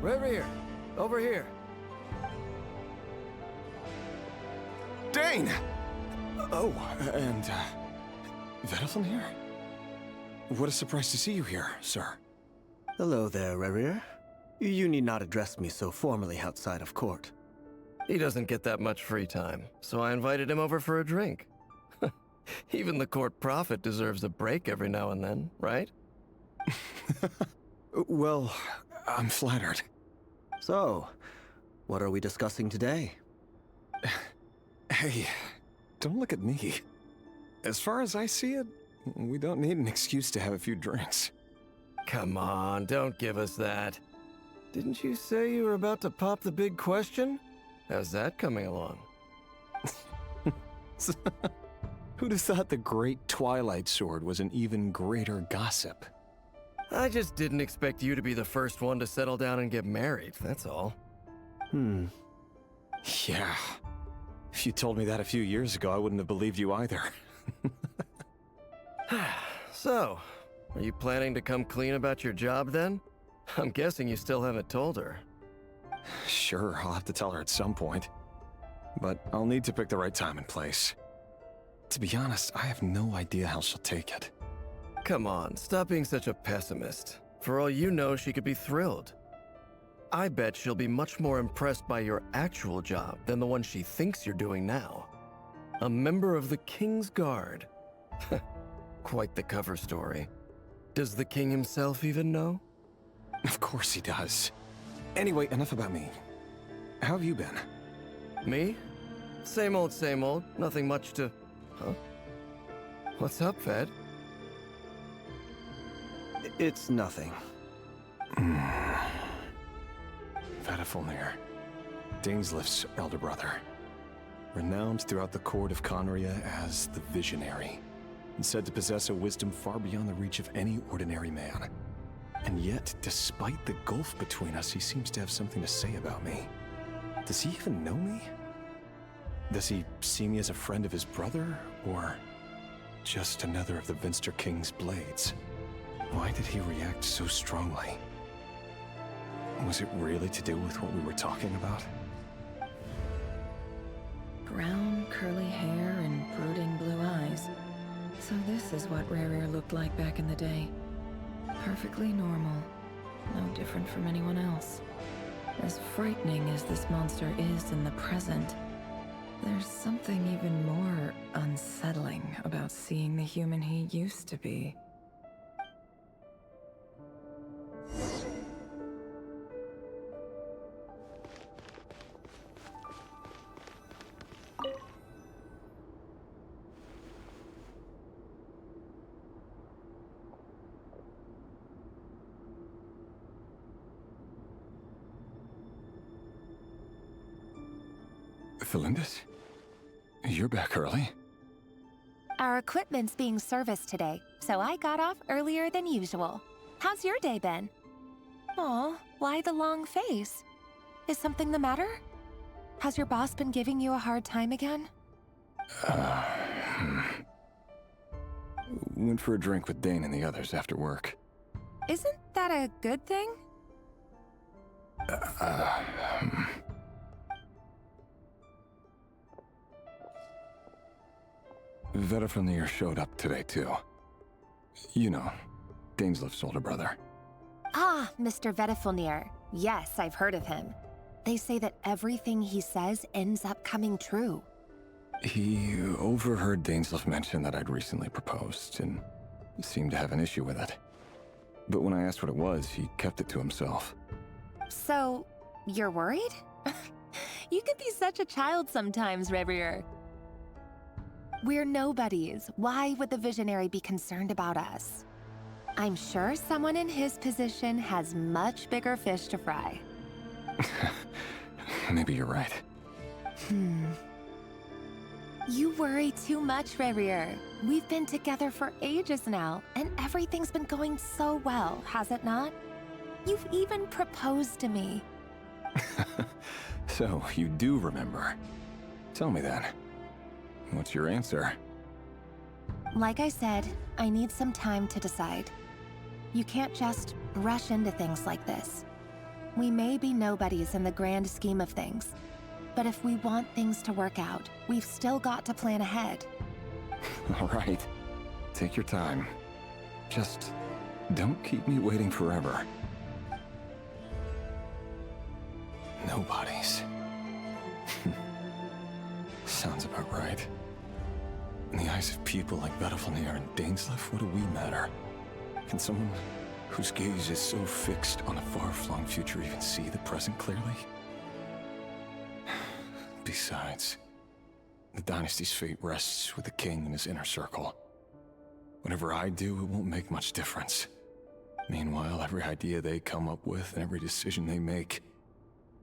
Reverie, over here. Dane! Oh, and, Vedaflin here? What a surprise to see you here, sir. Hello there, Reverie. You need not address me so formally outside of court. He doesn't get that much free time, so I invited him over for a drink. Even the court prophet deserves a break every now and then, right? Well, I'm flattered. So, what are we discussing today? Hey, don't look at me. As far as I see it, we don't need an excuse to have a few drinks. Come on, don't give us that. Didn't you say you were about to pop the big question? How's that coming along? Who'd have thought the great Twilight Sword was an even greater gossip? I just didn't expect you to be the first one to settle down and get married, that's all. Yeah. If you told me that a few years ago, I wouldn't have believed you either. So, are you planning to come clean about your job then? I'm guessing you still haven't told her. Sure, I'll have to tell her at some point. But I'll need to pick the right time and place. To be honest, I have no idea how she'll take it. Come on, stop being such a pessimist. For all you know, she could be thrilled. I bet she'll be much more impressed by your actual job than the one she thinks you're doing now. A member of the King's Guard. Quite the cover story. Does the king himself even know? Of course he does. Anyway, enough about me. How have you been? Me? Same old, same old. Nothing much to... Huh? What's up, Ved? It's nothing. Vedaflin, Dainslift's elder brother. Renowned throughout the court of Conria as the Visionary, and said to possess a wisdom far beyond the reach of any ordinary man. And yet, despite the gulf between us, he seems to have something to say about me. Does he even know me? Does he see me as a friend of his brother, or just another of the Vinster King's blades? Why did he react so strongly? Was it really to do with what we were talking about? Brown, curly hair and brooding blue eyes. So this is what Rarier looked like back in the day. Perfectly normal. No different from anyone else. As frightening as this monster is in the present, there's something even more unsettling about seeing the human he used to be. Felindis? You're back early? Our equipment's being serviced today, so I got off earlier than usual. How's your day been? Aw, why the long face? Is something the matter? Has your boss been giving you a hard time again? Went for a drink with Dane and the others after work. Isn't that a good thing? Vedaflin showed up today, too. You know, Dainslift's older brother. Ah, Mr. Vedafilnir. Yes, I've heard of him. They say that everything he says ends up coming true. He overheard Dainsleif mention that I'd recently proposed, and seemed to have an issue with it. But when I asked what it was, he kept it to himself. So, you're worried? You could be such a child sometimes, Revier. We're nobodies. Why would the Visionary be concerned about us? I'm sure someone in his position has much bigger fish to fry. Maybe you're right. You worry too much, Revier. We've been together for ages now, and everything's been going so well, has it not? You've even proposed to me. So, you do remember. Tell me then. What's your answer? Like I said, I need some time to decide. You can't just rush into things like this. We may be nobodies in the grand scheme of things, but if we want things to work out, we've still got to plan ahead. All right. Take your time. Just don't keep me waiting forever. Nobodies. Sounds about right. In the eyes of people like Vedalfnir and Dainsleif, what do we matter? Can someone whose gaze is so fixed on a far-flung future even see the present clearly? Besides, the dynasty's fate rests with the king and his inner circle. Whatever I do, it won't make much difference. Meanwhile, every idea they come up with and every decision they make,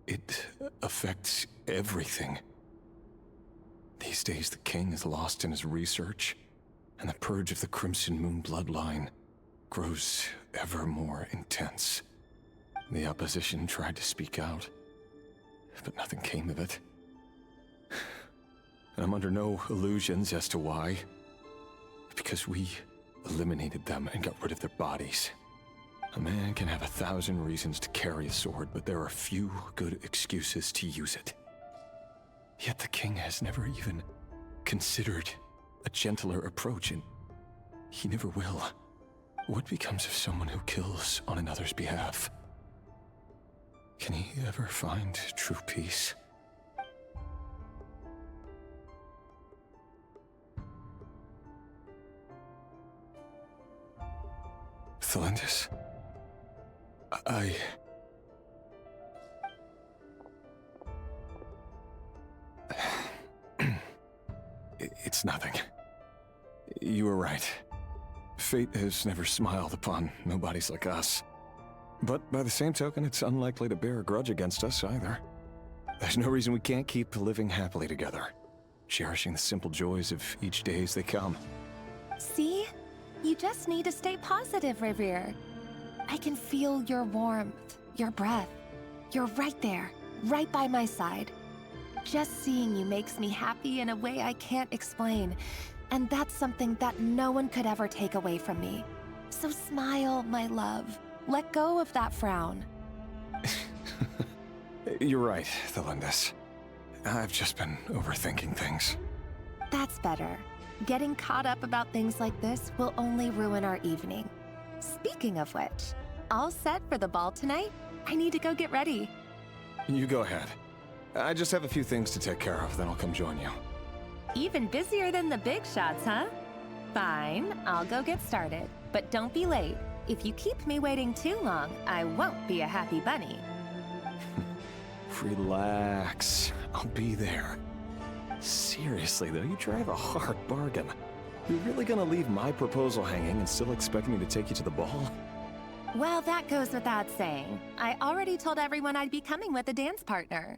it affects everything. These days, the king is lost in his research, and the purge of the Crimson Moon bloodline grows ever more intense. The opposition tried to speak out, but nothing came of it. And I'm under no illusions as to why. Because we eliminated them and got rid of their bodies. A man can have 1,000 reasons to carry a sword, but there are few good excuses to use it. Yet the king has never even considered a gentler approach, and he never will. What becomes of someone who kills on another's behalf? Can he ever find true peace? Thelindis? It's nothing. You were right. Fate has never smiled upon nobodies like us. But by the same token, it's unlikely to bear a grudge against us either. There's no reason we can't keep living happily together, cherishing the simple joys of each day as they come. See? You just need to stay positive, Revier. I can feel your warmth, your breath. You're right there, right by my side. Just seeing you makes me happy in a way I can't explain, and that's something that no one could ever take away from me. So smile, my love. Let go of that frown. You're right, Thelindis. I've just been overthinking things. That's better. Getting caught up about things like this will only ruin our evening. Speaking of which, all set for the ball tonight? I need to go get ready. You go ahead. I just have a few things to take care of, then I'll come join you. Even busier than the big shots, huh? Fine, I'll go get started. But don't be late. If you keep me waiting too long, I won't be a happy bunny. Relax. I'll be there. Seriously, though, you drive a hard bargain. You're really gonna leave my proposal hanging and still expect me to take you to the ball? Well, that goes without saying. I already told everyone I'd be coming with a dance partner.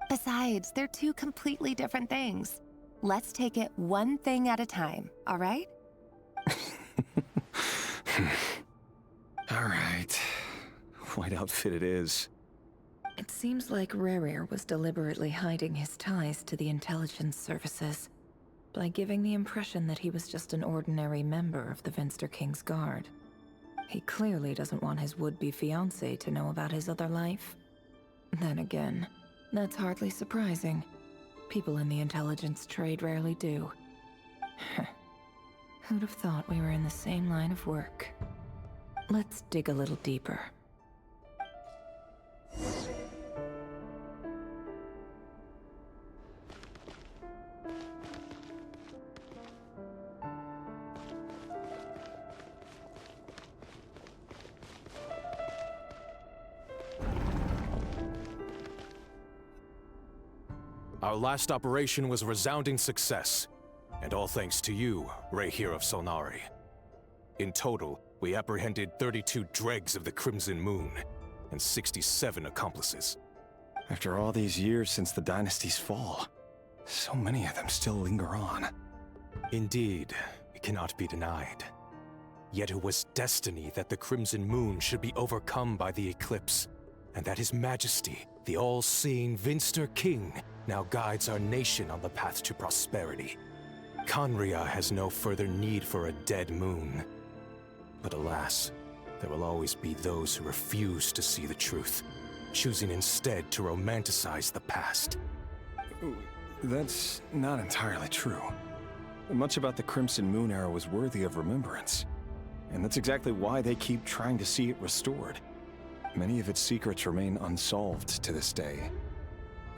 Besides, they're two completely different things. Let's take it one thing at a time, all right? All right. White outfit it is. It seems like Rerir was deliberately hiding his ties to the intelligence services by giving the impression that he was just an ordinary member of the Venster King's Guard. He clearly doesn't want his would-be fiancée to know about his other life. Then again, that's hardly surprising. People in the intelligence trade rarely do. Who'd have thought we were in the same line of work? Let's dig a little deeper. Our last operation was a resounding success, and all thanks to you, Rahier of Solnari. In total, we apprehended 32 dregs of the Crimson Moon, and 67 accomplices. After all these years since the dynasty's fall, so many of them still linger on. Indeed, it cannot be denied. Yet it was destiny that the Crimson Moon should be overcome by the eclipse, and that His Majesty, the all-seeing Vinster King, now guides our nation on the path to prosperity. Conria has no further need for a dead moon. But alas, there will always be those who refuse to see the truth, choosing instead to romanticize the past. That's not entirely true. Much about the Crimson Moon era was worthy of remembrance, and that's exactly why they keep trying to see it restored. Many of its secrets remain unsolved to this day.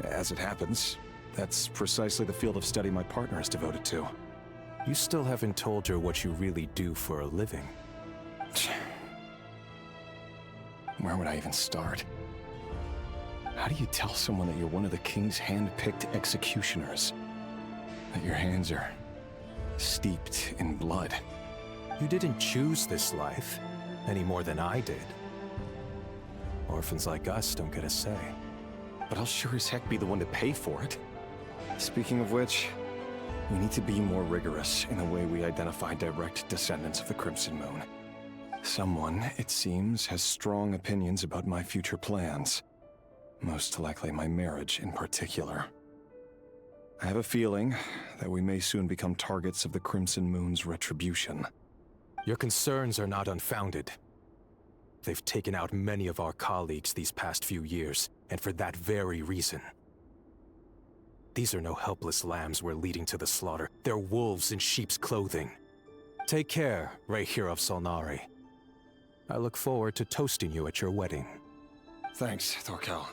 As it happens, that's precisely the field of study my partner is devoted to. You still haven't told her what you really do for a living. Where would I even start? How do you tell someone that you're one of the King's hand-picked executioners? That your hands are steeped in blood? You didn't choose this life, any more than I did. Orphans like us don't get a say. But I'll sure as heck be the one to pay for it. Speaking of which, we need to be more rigorous in the way we identify direct descendants of the Crimson Moon. Someone, it seems, has strong opinions about my future plans. Most likely my marriage in particular. I have a feeling that we may soon become targets of the Crimson Moon's retribution. Your concerns are not unfounded. They've taken out many of our colleagues these past few years, and for that very reason. These are no helpless lambs we're leading to the slaughter. They're wolves in sheep's clothing. Take care, Rahier of Solnari. I look forward to toasting you at your wedding. Thanks, Thorkel.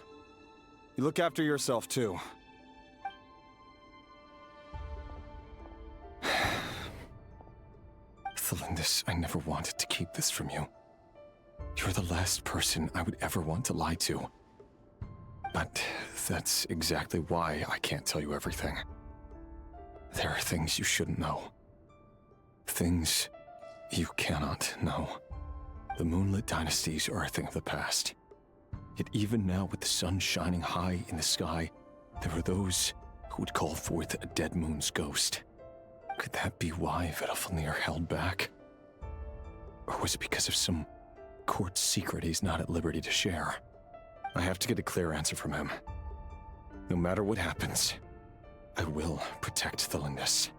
You look after yourself, too. Thelindis, I never wanted to keep this from you. You're the last person I would ever want to lie to. But that's exactly why I can't tell you everything. There are things you shouldn't know. Things you cannot know. The moonlit dynasties are a thing of the past. Yet even now, with the sun shining high in the sky, there are those who would call forth a dead moon's ghost. Could that be why Vedalfnir held back? Or was it because of some court secret he's not at liberty to share? I have to get a clear answer from him. No matter what happens, I will protect Thelindis.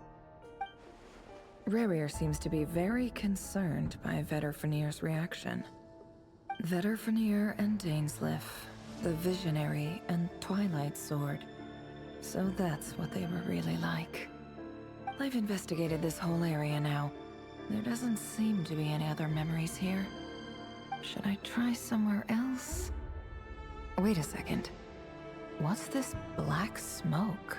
Rahier seems to be very concerned by Vedalfnir's reaction. Vedalfnir and Dainsleif, the Visionary and Twilight Sword. So that's what they were really like. I've investigated this whole area now. There doesn't seem to be any other memories here. Should I try somewhere else? Wait a second. What's this black smoke?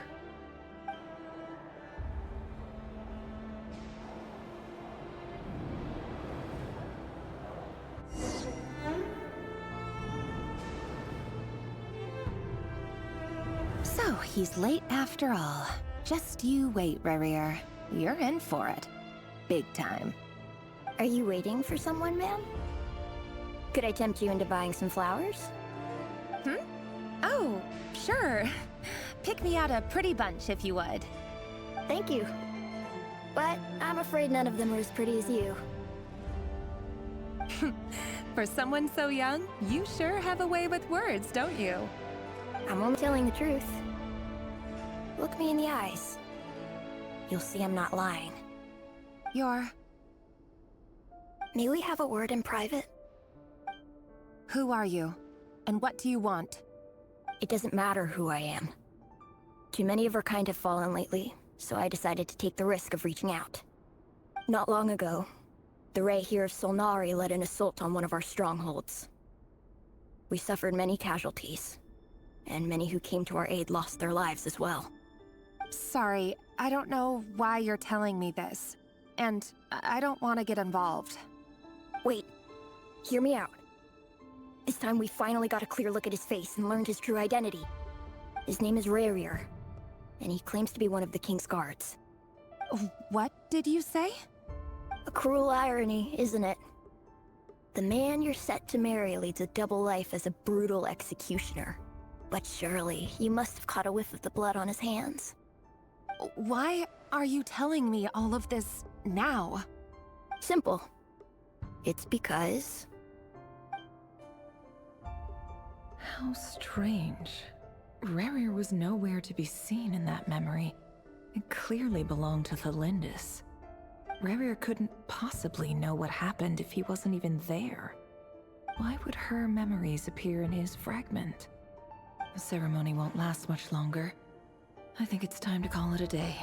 So, he's late after all. Just you wait, Rahier. You're in for it. Big time. Are you waiting for someone, ma'am? Could I tempt you into buying some flowers? Oh, sure. Pick me out a pretty bunch if you would. Thank you. But I'm afraid none of them are as pretty as you. For someone so young, you sure have a way with words, don't you? I'm only telling the truth. Look me in the eyes. You'll see I'm not lying. May we have a word in private? Who are you? And what do you want? It doesn't matter who I am. Too many of our kind have fallen lately, so I decided to take the risk of reaching out. Not long ago, the Rahier of Solnari led an assault on one of our strongholds. We suffered many casualties, and many who came to our aid lost their lives as well. Sorry, I don't know why you're telling me this. And I don't want to get involved. Wait, hear me out. This time we finally got a clear look at his face and learned his true identity. His name is Rahier, and he claims to be one of the king's guards. What did you say? A cruel irony, isn't it? The man you're set to marry leads a double life as a brutal executioner. But surely, you must have caught a whiff of the blood on his hands. Why are you telling me all of this now? Simple. It's because... How strange. Rerir was nowhere to be seen in that memory. It clearly belonged to Thalindis. Rerir couldn't possibly know what happened if he wasn't even there. Why would her memories appear in his fragment? The ceremony won't last much longer. I think it's time to call it a day.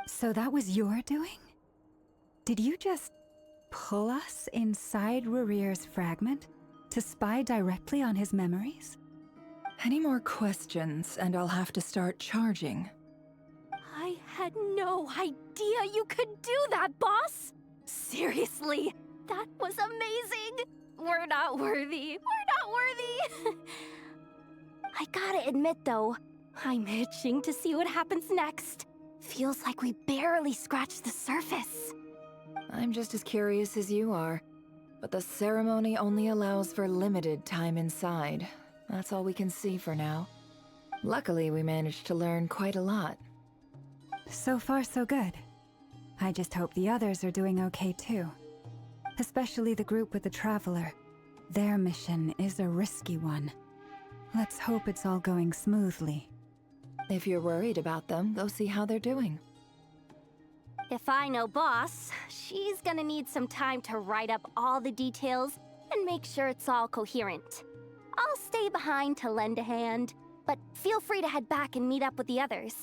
So that was your doing? Did you just pull us inside Rerir's fragment to spy directly on his memories? Any more questions, and I'll have to start charging. I had no idea you could do that, boss! Seriously, that was amazing! We're not worthy. We're not worthy! I gotta admit, though, I'm itching to see what happens next. Feels like we barely scratched the surface. I'm just as curious as you are, but the ceremony only allows for limited time inside. That's all we can see for now. Luckily, we managed to learn quite a lot. So far, so good. I just hope the others are doing okay too. Especially the group with the Traveler. Their mission is a risky one. Let's hope it's all going smoothly. If you're worried about them, go see how they're doing. If I know Boss, she's gonna need some time to write up all the details and make sure it's all coherent. I'll stay behind to lend a hand, but feel free to head back and meet up with the others.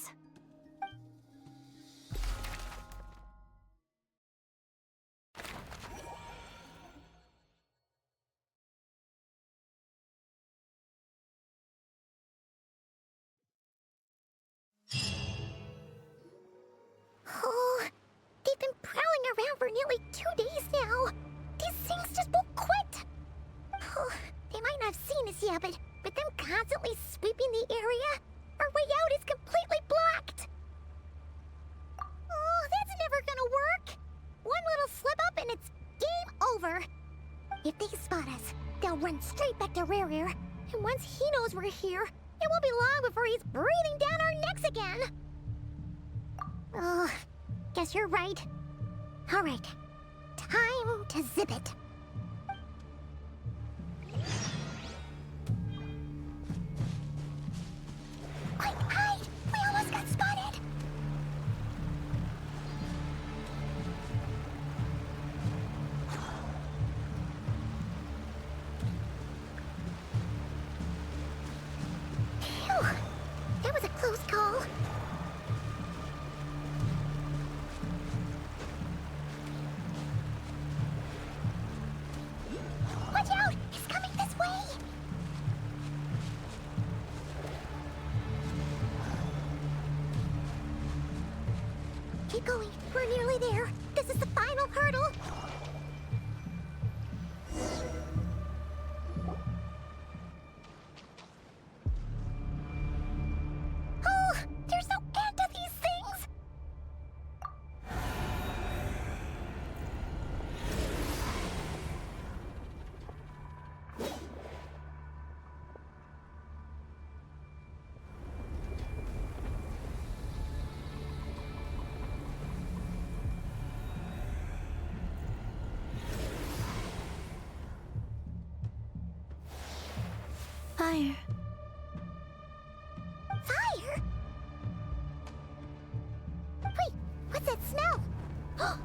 Oh, they've been prowling around for nearly 2 days now. These things just won't quit. Oh, they might not have seen us yet, but them constantly sweeping the area, our way out is completely blocked. Oh, that's never gonna work. One little slip up and it's game over. If they spot us, they'll run straight back to Rerir. And once he knows we're here, it won't be long before he's breathing down our necks again. Oh, guess you're right. All right, time to zip it. Quick, hide! We almost got spotted! Phew! That was a close call. Watch out! He's coming this way! Keep going. We're nearly there. This is the final hurdle. Oh, there's no end to these things. Fire. Fire? Wait, what's that smell? Oh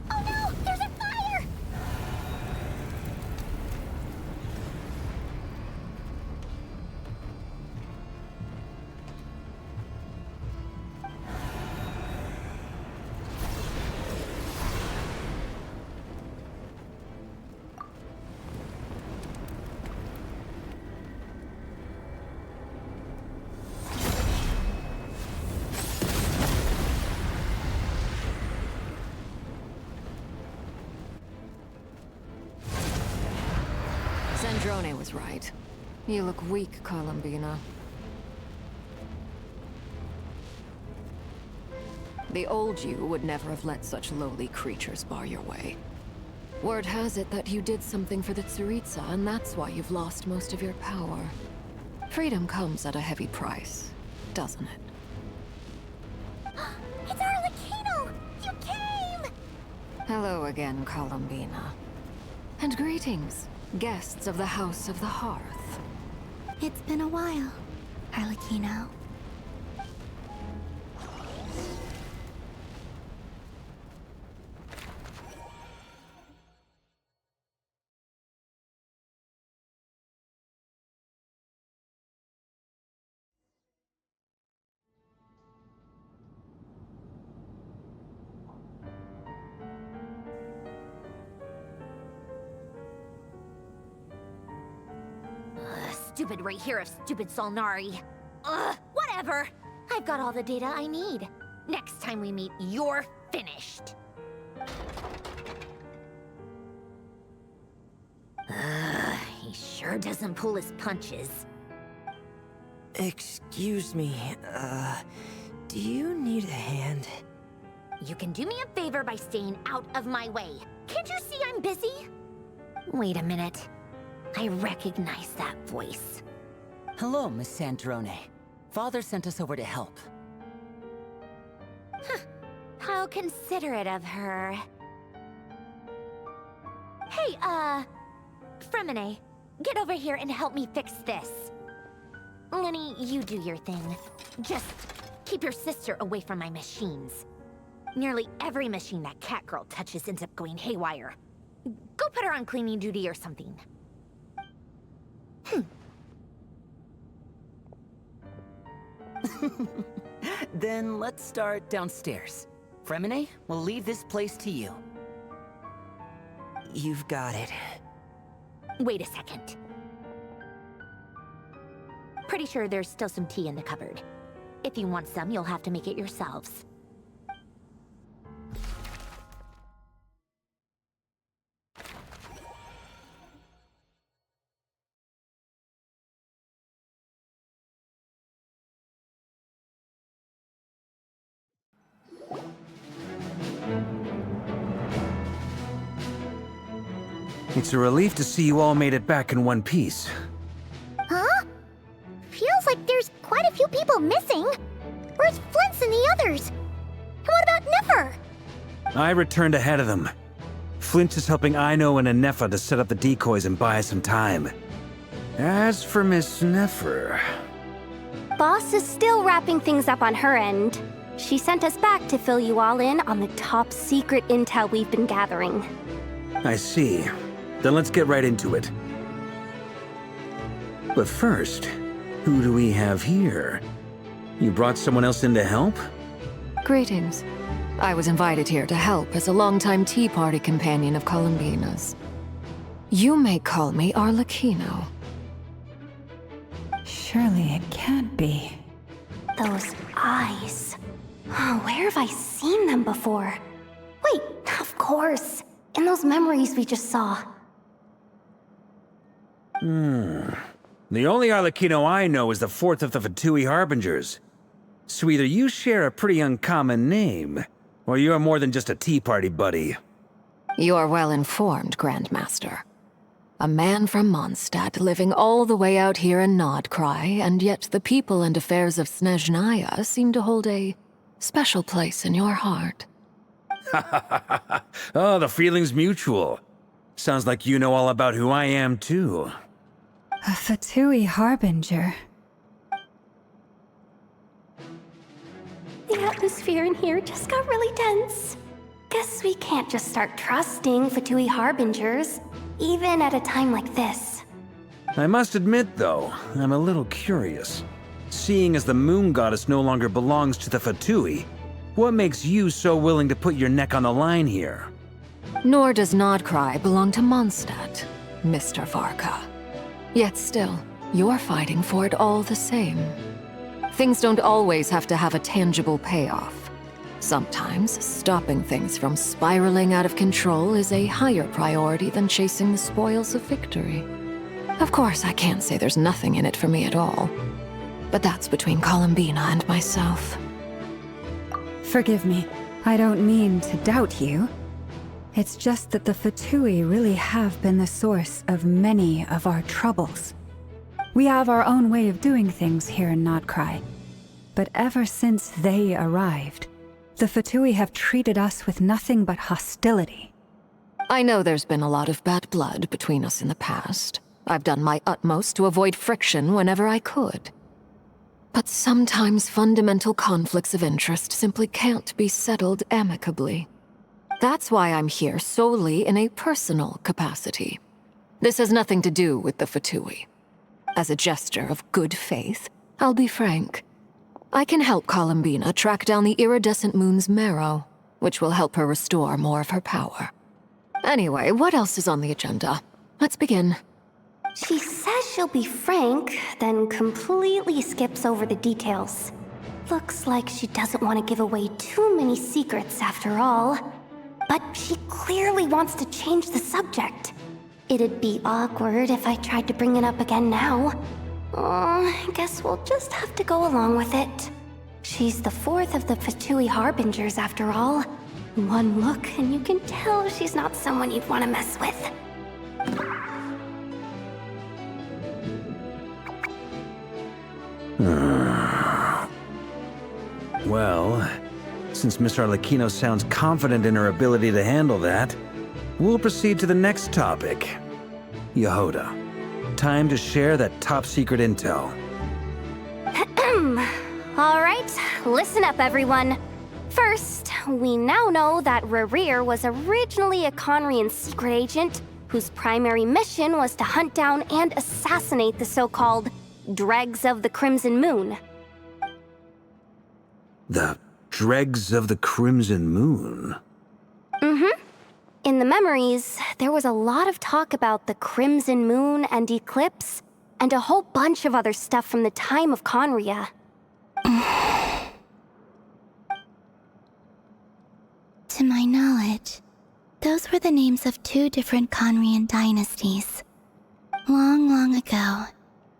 no, there's a fire! Sandrone was right. You look weak, Columbina. The old you would never have let such lowly creatures bar your way. Word has it that you did something for the Tsaritsa, and that's why you've lost most of your power. Freedom comes at a heavy price, doesn't it? It's Arlecchino! You came! Hello again, Columbina. And greetings, guests of the House of the Hearth. It's been a while, Arlecchino. Stupid right here of stupid Solnari. Ugh, whatever. I've got all the data I need. Next time we meet, you're finished. He sure doesn't pull his punches. Excuse me, do you need a hand? You can do me a favor by staying out of my way. Can't you see I'm busy? Wait a minute. I recognize that voice. Hello, Miss Sandrone. Father sent us over to help. Huh. How considerate of her. Hey, Fremine, get over here and help me fix this. Lenny, you do your thing. Just keep your sister away from my machines. Nearly every machine that cat girl touches ends up going haywire. Go put her on cleaning duty or something. Then let's start downstairs. Fremine, we'll leave this place to you. You've got it. Wait a second. Pretty sure there's still some tea in the cupboard. If you want some, you'll have to make it yourselves. It's a relief to see you all made it back in one piece. Huh? Feels like there's quite a few people missing. Where's Flint's and the others? And what about Nefer? I returned ahead of them. Flint is helping Aino and Anefa to set up the decoys and buy us some time. As for Miss Nefer... Boss is still wrapping things up on her end. She sent us back to fill you all in on the top secret intel we've been gathering. I see. Then let's get right into it. But first, who do we have here? You brought someone else in to help? Greetings. I was invited here to help as a longtime Tea Party companion of Columbina's. You may call me Arlecchino. Surely it can't be. Those eyes. Oh, where have I seen them before? Wait, of course. In those memories we just saw. The only Arlecchino I know is the fourth of the Fatui Harbingers. So either you share a pretty uncommon name, or you're more than just a Tea Party buddy. You're well informed, Grandmaster. A man from Mondstadt living all the way out here in Nodcry, and yet the people and affairs of Snezhnaya seem to hold a special place in your heart. Oh, the feeling's mutual. Sounds like you know all about who I am, too. A Fatui Harbinger. The atmosphere in here just got really tense. Guess we can't just start trusting Fatui Harbingers, even at a time like this. I must admit, though, I'm a little curious. Seeing as the Moon Goddess no longer belongs to the Fatui, what makes you so willing to put your neck on the line here? Nor does Nodcry belong to Mondstadt, Mr. Varka. Yet still, you're fighting for it all the same. Things don't always have to have a tangible payoff. Sometimes, stopping things from spiraling out of control is a higher priority than chasing the spoils of victory. Of course, I can't say there's nothing in it for me at all. But that's between Columbina and myself. Forgive me. I don't mean to doubt you. It's just that the Fatui really have been the source of many of our troubles. We have our own way of doing things here in Notcry. But ever since they arrived, the Fatui have treated us with nothing but hostility. I know there's been a lot of bad blood between us in the past. I've done my utmost to avoid friction whenever I could. But sometimes fundamental conflicts of interest simply can't be settled amicably. That's why I'm here solely in a personal capacity. This has nothing to do with the Fatui. As a gesture of good faith, I'll be frank. I can help Columbina track down the iridescent moon's marrow, which will help her restore more of her power. Anyway, what else is on the agenda? Let's begin. She says she'll be frank, then completely skips over the details. Looks like she doesn't want to give away too many secrets after all. But she clearly wants to change the subject. It'd be awkward if I tried to bring it up again now. I guess we'll just have to go along with it. She's the fourth of the Fatui Harbingers after all. One look and you can tell she's not someone you'd want to mess with. Well, since Miss Arlecchino sounds confident in her ability to handle that, we'll proceed to the next topic. Yehoda, time to share that top-secret intel. All right, listen up, everyone. First, we now know that Rerir was originally a Conrian secret agent whose primary mission was to hunt down and assassinate the so-called Dregs of the Crimson Moon. The Dregs of the Crimson Moon? Mm-hmm. In the memories, there was a lot of talk about the Crimson Moon and Eclipse, and a whole bunch of other stuff from the time of Conria. To my knowledge, those were the names of two different Conrian dynasties. Long, long ago,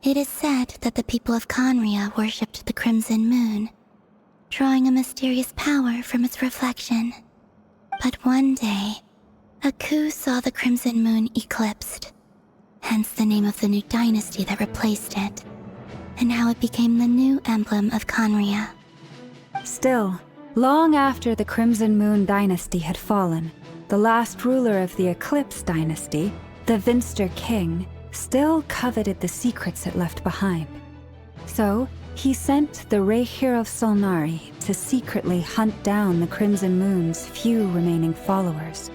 it is said that the people of Conria worshipped the Crimson Moon, drawing a mysterious power from its reflection. But one day, a coup saw the Crimson Moon eclipsed, hence the name of the new dynasty that replaced it, and how it became the new emblem of Conria. Still, long after the Crimson Moon dynasty had fallen, the last ruler of the Eclipse dynasty, the Vinster King, still coveted the secrets it left behind. So, he sent the Rehir of Solnari to secretly hunt down the Crimson Moon's few remaining followers.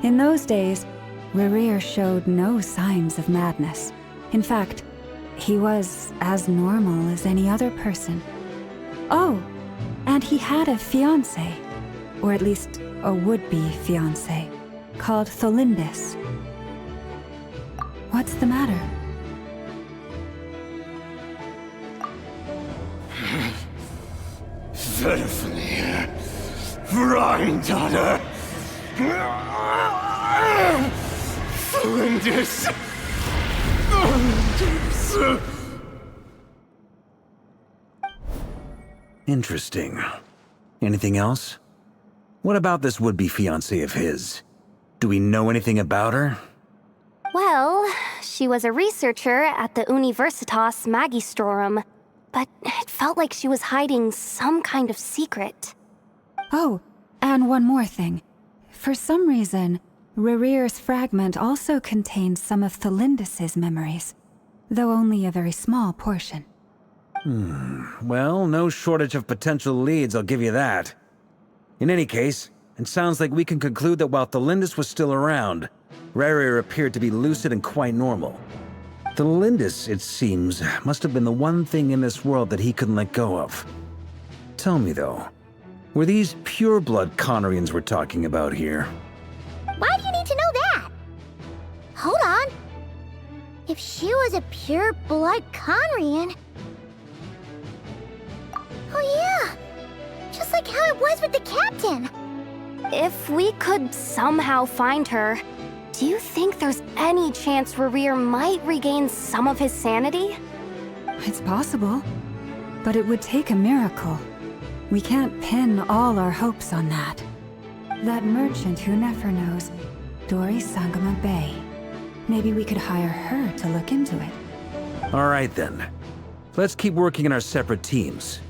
In those days, Rerir showed no signs of madness. In fact, he was as normal as any other person. Oh, and he had a fiancé, or at least a would-be fiancé, called Tholindis. What's the matter? Verfnir, Freindaughter, Tholindis. Interesting. Anything else? What about this would-be fiancé of his? Do we know anything about her? Well, she was a researcher at the Universitas Magistrorum, but it felt like she was hiding some kind of secret. Oh, and one more thing. For some reason, Rerir's fragment also contained some of Tholindis' memories, though only a very small portion. Well, no shortage of potential leads, I'll give you that. In any case, it sounds like we can conclude that while Tholindis was still around, Rerir appeared to be lucid and quite normal. Tholindis, it seems, must have been the one thing in this world that he couldn't let go of. Tell me, though, were these pure-blood Conrians we're talking about here? Why do you need to know that? Hold on. If she was a pure-blood Conrian... Oh yeah! Just like how it was with the captain! If we could somehow find her, Do you think there's any chance Rerir might regain some of his sanity? It's possible, but it would take a miracle. We can't pin all our hopes on that. That merchant who Nefer knows, Dori Sangama Bay. Maybe we could hire her to look into it. All right then. Let's keep working in our separate teams.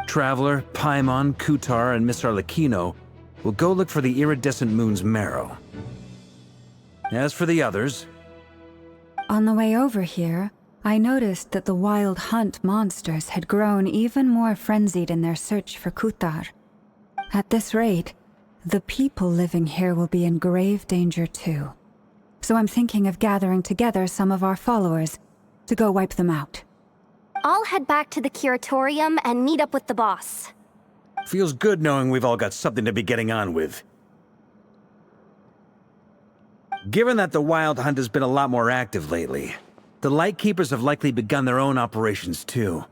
Traveler, Paimon, Kutar, and Miss Arlecchino will go look for the iridescent moon's marrow. As for the others... On the way over here, I noticed that the wild hunt monsters had grown even more frenzied in their search for Kutar. At this rate, the people living here will be in grave danger too. So I'm thinking of gathering together some of our followers to go wipe them out. I'll head back to the curatorium and meet up with the boss. Feels good knowing we've all got something to be getting on with. Given that the Wild Hunt has been a lot more active lately, the Lightkeepers have likely begun their own operations too.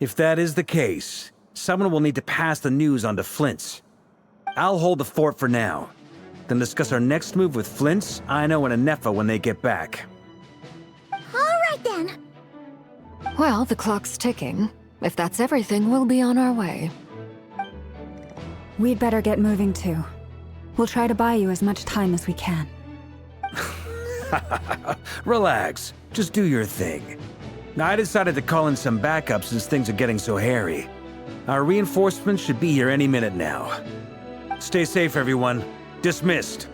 If that is the case, someone will need to pass the news on to Flint's. I'll hold the fort for now, then discuss our next move with Flint's, Aino, and Anefa when they get back. Alright then. Well, the clock's ticking. If that's everything, we'll be on our way. We'd better get moving too. We'll try to buy you as much time as we can. Relax. Just do your thing. I decided to call in some backup since things are getting so hairy. Our reinforcements should be here any minute now. Stay safe, everyone. Dismissed.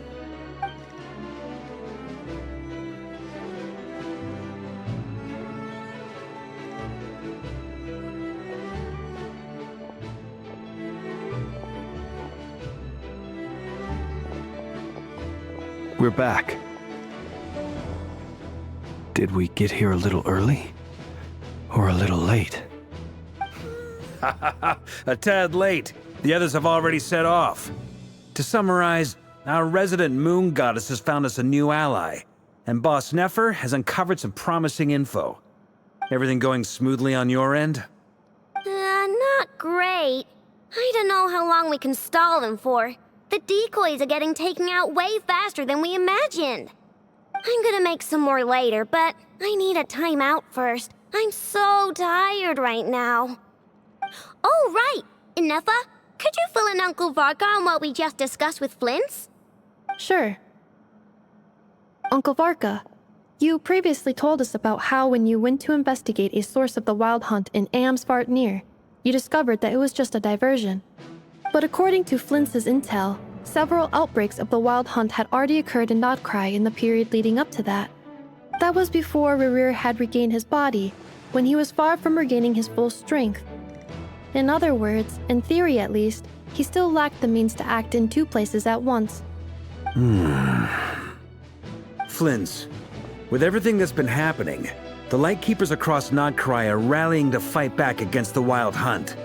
We're back. Did we get here a little early? Or a little late? A tad late. The others have already set off. To summarize, our resident moon goddess has found us a new ally, and Boss Nefer has uncovered some promising info. Everything going smoothly on your end? Not great. I don't know how long we can stall them for. The decoys are getting taken out way faster than we imagined. I'm gonna make some more later, but I need a timeout first. I'm so tired right now. Oh, right! Inefa, could you fill in Uncle Varka on what we just discussed with Flint's? Sure. Uncle Varka, you previously told us about how when you went to investigate a source of the Wild Hunt in Amsvartnir, you discovered that it was just a diversion. But according to Flint's intel, several outbreaks of the Wild Hunt had already occurred in Nodcry in the period leading up to that. That was before Rerir had regained his body, when he was far from regaining his full strength. In other words, in theory at least, he still lacked the means to act in two places at once. Flint's, with everything that's been happening, the Lightkeepers across Nodcry are rallying to fight back against the Wild Hunt.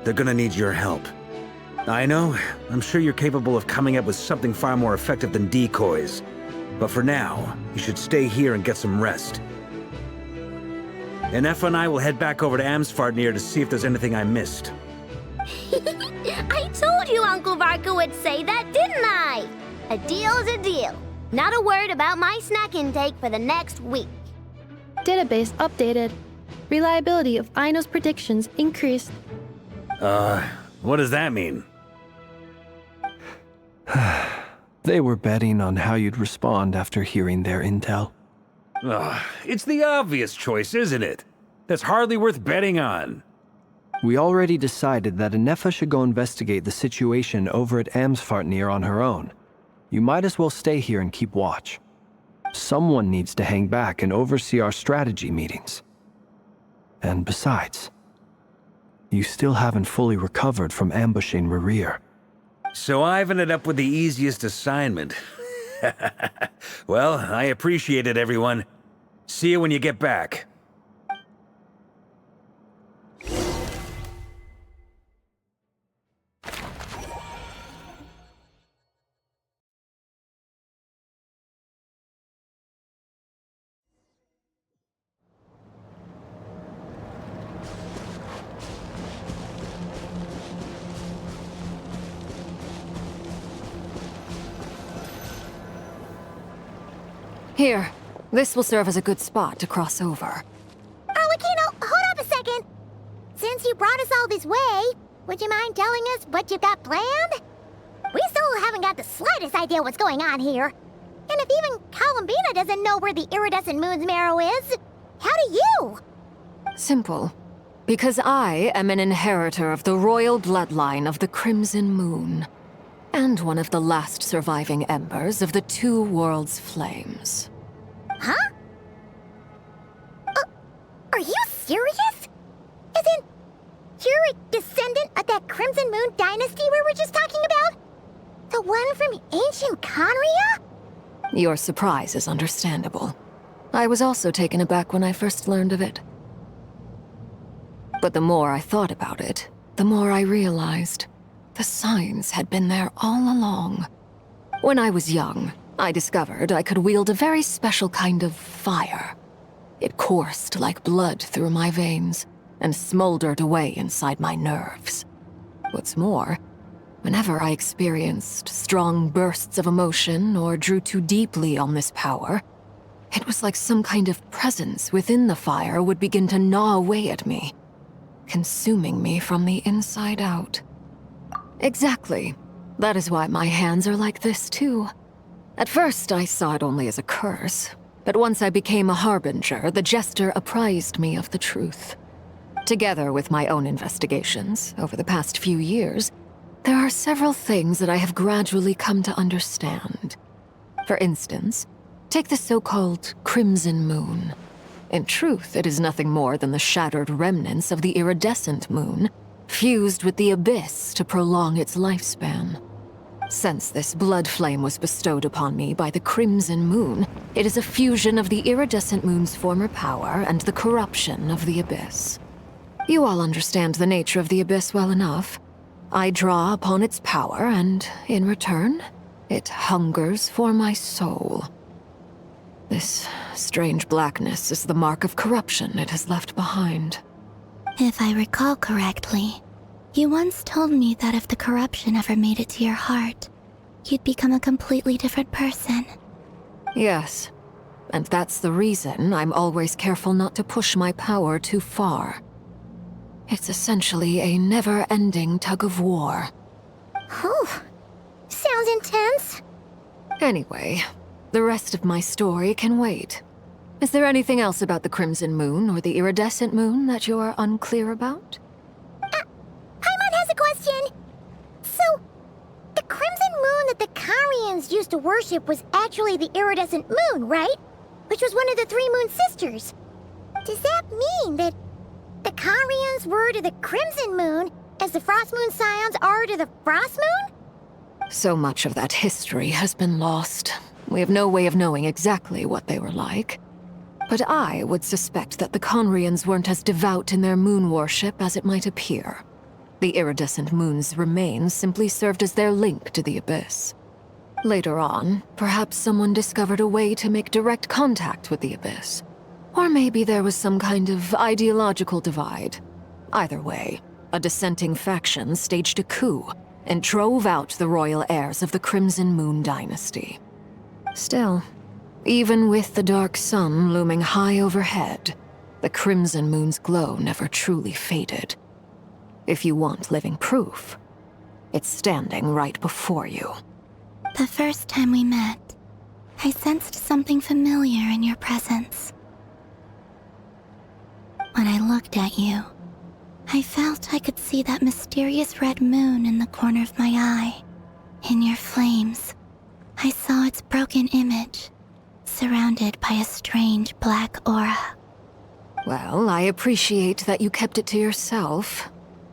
They're gonna need your help. I know, I'm sure you're capable of coming up with something far more effective than decoys. But for now, you should stay here and get some rest. Anefa and I will head back over to Amsvartnir to see if there's anything I missed. I told you Uncle Varka would say that, didn't I? A deal's a deal. Not a word about my snack intake for the next week. Database updated. Reliability of Aino's predictions increased. What does that mean? They were betting on how you'd respond after hearing their intel. It's the obvious choice, isn't it? That's hardly worth betting on. We already decided that Anefa should go investigate the situation over at Amsvartnir on her own. You might as well stay here and keep watch. Someone needs to hang back and oversee our strategy meetings. And besides, you still haven't fully recovered from ambushing Rerir. So I've ended up with the easiest assignment. Well, I appreciate it, everyone. See you when you get back. Here, this will serve as a good spot to cross over. Arlecchino, hold up a second. Since you brought us all this way, would you mind telling us what you've got planned? We still haven't got the slightest idea what's going on here. And if even Columbina doesn't know where the iridescent moon's marrow is, how do you? Simple. Because I am an inheritor of the royal bloodline of the Crimson Moon, and one of the last surviving embers of the Two Worlds' flames. Huh? Are you serious? As in, you're a descendant of that Crimson Moon dynasty we were just talking about? The one from ancient Conria? Your surprise is understandable. I was also taken aback when I first learned of it. But the more I thought about it, the more I realized the signs had been there all along. When I was young, I discovered I could wield a very special kind of fire. It coursed like blood through my veins and smoldered away inside my nerves. What's more, whenever I experienced strong bursts of emotion or drew too deeply on this power, it was like some kind of presence within the fire would begin to gnaw away at me, consuming me from the inside out. Exactly. That is why my hands are like this, too. At first, I saw it only as a curse, but once I became a harbinger, the jester apprised me of the truth. Together with my own investigations, over the past few years, there are several things that I have gradually come to understand. For instance, take the so-called Crimson Moon. In truth, it is nothing more than the shattered remnants of the iridescent moon, fused with the abyss to prolong its lifespan. Since this blood flame was bestowed upon me by the Crimson Moon, it is a fusion of the iridescent moon's former power and the corruption of the abyss. You all understand the nature of the abyss well enough. I draw upon its power, and in return, it hungers for my soul. This strange blackness is the mark of corruption it has left behind. If I recall correctly, you once told me that if the corruption ever made it to your heart, you'd become a completely different person. Yes, and that's the reason I'm always careful not to push my power too far. It's essentially a never-ending tug of war. Whew. Sounds intense. Anyway, the rest of my story can wait. Is there anything else about the Crimson Moon or the Iridescent Moon that you're unclear about? Paimon has a question. So, the Crimson Moon that the Carians used to worship was actually the Iridescent Moon, right? Which was one of the three Moon Sisters. Does that mean that the Carians were to the Crimson Moon as the Frost Moon Scions are to the Frost Moon? So much of that history has been lost. We have no way of knowing exactly what they were like. But I would suspect that the Conrians weren't as devout in their moon worship as it might appear. The iridescent moon's remains simply served as their link to the Abyss. Later on, perhaps someone discovered a way to make direct contact with the Abyss. Or maybe there was some kind of ideological divide. Either way, a dissenting faction staged a coup and drove out the royal heirs of the Crimson Moon dynasty. Still, even with the dark sun looming high overhead, the Crimson Moon's glow never truly faded. If you want living proof, it's standing right before you. The first time we met, I sensed something familiar in your presence. When I looked at you, I felt I could see that mysterious red moon in the corner of my eye. In your flames, I saw its broken image, surrounded by a strange black aura. Well, I appreciate that you kept it to yourself.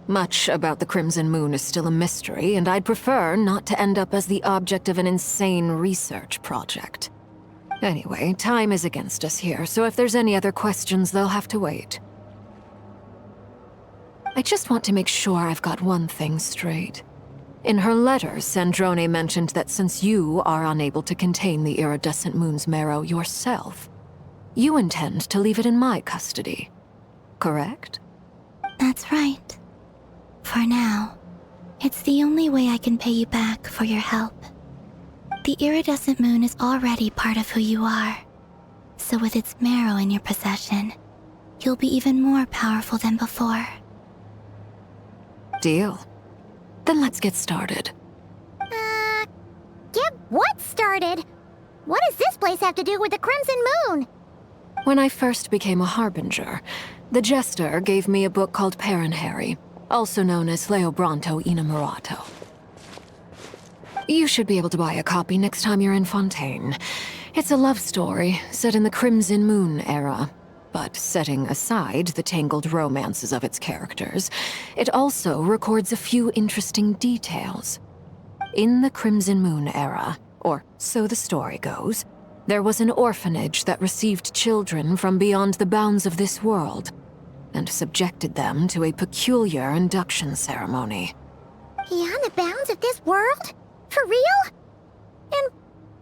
Much about the Crimson Moon is still a mystery, and I'd prefer not to end up as the object of an insane research project. Anyway, time is against us here, so if there's any other questions, they'll have to wait. I just want to make sure I've got one thing straight. In her letter, Sandrone mentioned that since you are unable to contain the iridescent moon's marrow yourself, you intend to leave it in my custody. Correct? That's right. For now, it's the only way I can pay you back for your help. The iridescent moon is already part of who you are, So with its marrow in your possession, you'll be even more powerful than before. Deal. Then let's get started. Get what started? What does this place have to do with the Crimson Moon? When I first became a Harbinger, the Jester gave me a book called Parenheri, also known as Leobranto Inamorato. You should be able to buy a copy next time you're in Fontaine. It's a love story set in the Crimson Moon era, but setting aside the tangled romances of its characters, it also records a few interesting details. In the Crimson Moon era, or so the story goes, there was an orphanage that received children from beyond the bounds of this world, and subjected them to a peculiar induction ceremony. Beyond the bounds of this world? For real? And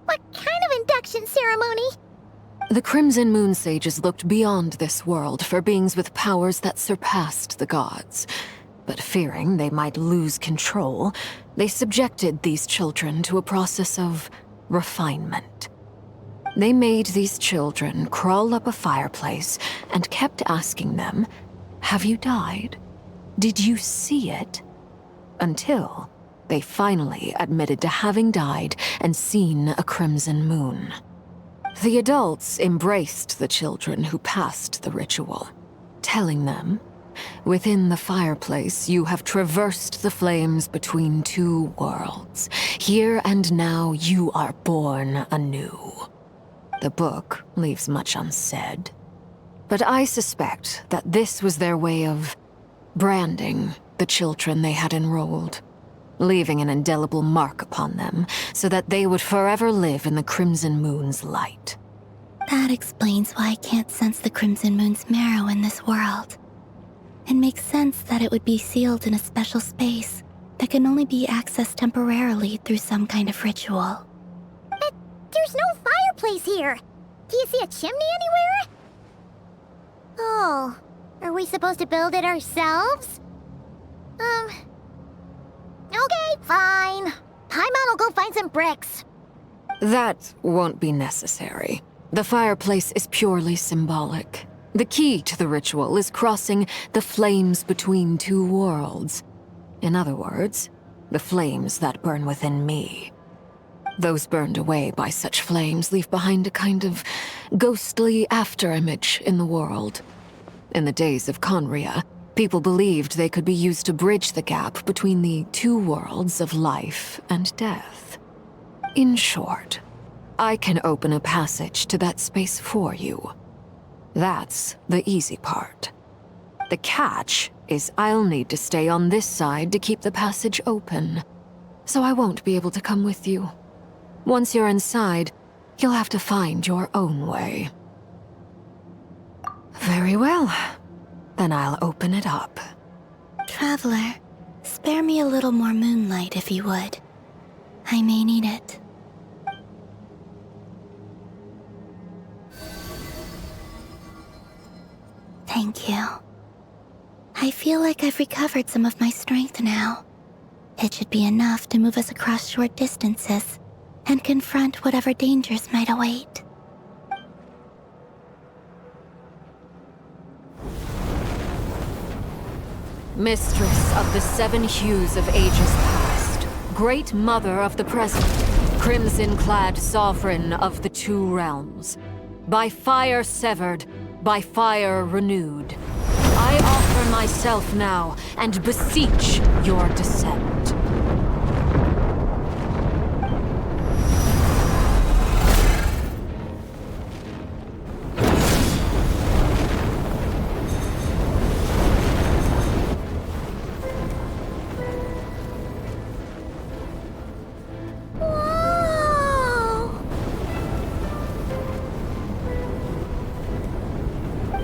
what kind of induction ceremony? The Crimson Moon sages looked beyond this world for beings with powers that surpassed the gods. But fearing they might lose control, they subjected these children to a process of refinement. They made these children crawl up a fireplace and kept asking them, "Have you died? Did you see it?" Until they finally admitted to having died and seen a crimson moon. The adults embraced the children who passed the ritual, telling them, "Within the fireplace, you have traversed the flames between two worlds. Here and now, you are born anew." The book leaves much unsaid, but I suspect that this was their way of branding the children they had enrolled, leaving an indelible mark upon them so that they would forever live in the Crimson Moon's light. That explains why I can't sense the Crimson Moon's marrow in this world. It makes sense that it would be sealed in a special space that can only be accessed temporarily through some kind of ritual. But there's no fireplace here. Do you see a chimney anywhere? Oh, are we supposed to build it ourselves? Okay, fine. Paimon will go find some bricks. That won't be necessary. The fireplace is purely symbolic. The key to the ritual is crossing the flames between two worlds. In other words, the flames that burn within me. Those burned away by such flames leave behind a kind of ghostly afterimage in the world. In the days of Conria, people believed they could be used to bridge the gap between the two worlds of life and death. In short, I can open a passage to that space for you. That's the easy part. The catch is I'll need to stay on this side to keep the passage open, so I won't be able to come with you. Once you're inside, you'll have to find your own way. Very well. Then I'll open it up. Traveler, spare me a little more moonlight if you would. I may need it. Thank you. I feel like I've recovered some of my strength now. It should be enough to move us across short distances and confront whatever dangers might await. Mistress of the seven hues of ages past, great mother of the present, crimson-clad sovereign of the two realms, by fire severed, by fire renewed, I offer myself now and beseech your descent.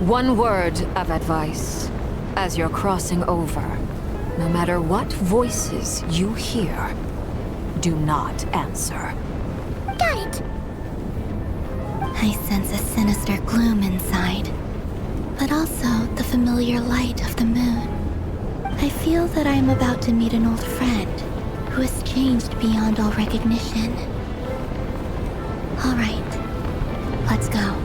One word of advice. As you're crossing over, no matter what voices you hear, do not answer. Got it! I sense a sinister gloom inside, but also the familiar light of the moon. I feel that I am about to meet an old friend who has changed beyond all recognition. All right, let's go.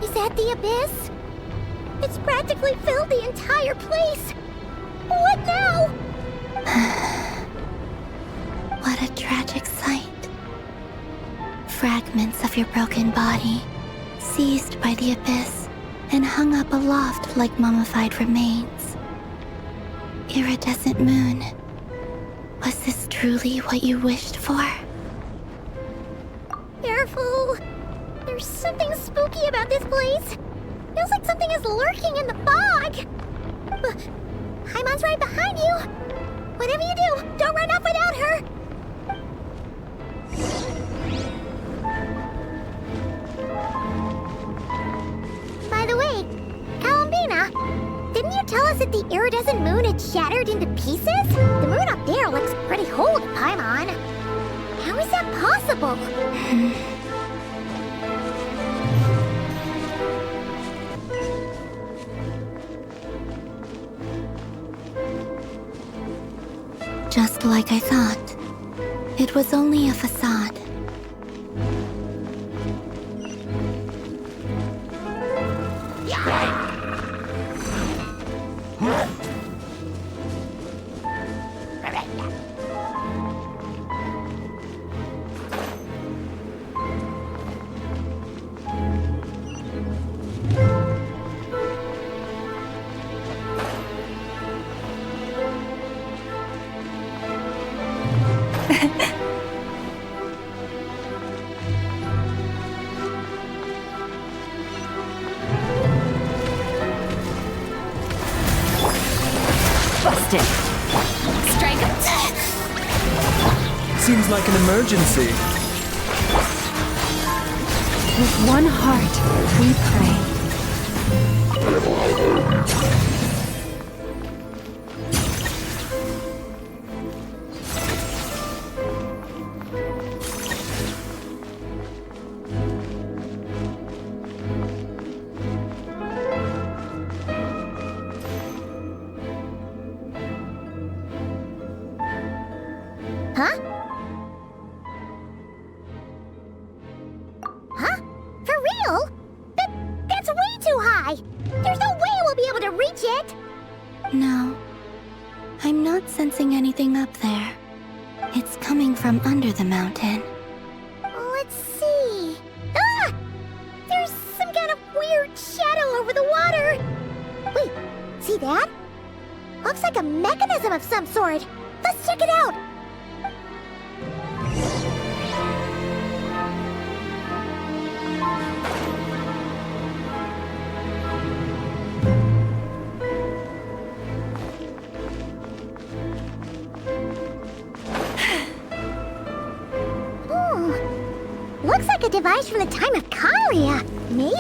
Is that the abyss? It's practically filled the entire place. What now? What a tragic sight. Fragments of your broken body, seized by the abyss, and hung up aloft like mummified remains. Iridescent moon, was this truly what you wished for? Careful! There's something spooky about this place. Feels like something is lurking in the fog. Paimon's right behind you. Whatever you do, don't run off without her. By the way, Columbina, didn't you tell us that the iridescent moon had shattered into pieces? The moon up there looks pretty whole to Paimon. How is that possible? Just like I thought. It was only a facade. Busted. Strike. Seems like an emergency. With one heart, we pray. Huh? Huh? For real? That's way too high! There's no way we'll be able to reach it! No. I'm not sensing anything up there. It's coming from under the mountain. Let's see... Ah! There's some kind of weird shadow over the water! Wait, see that? Looks like a mechanism of some sort. Let's check it out! Looks like a device from the time of Kalia. Maybe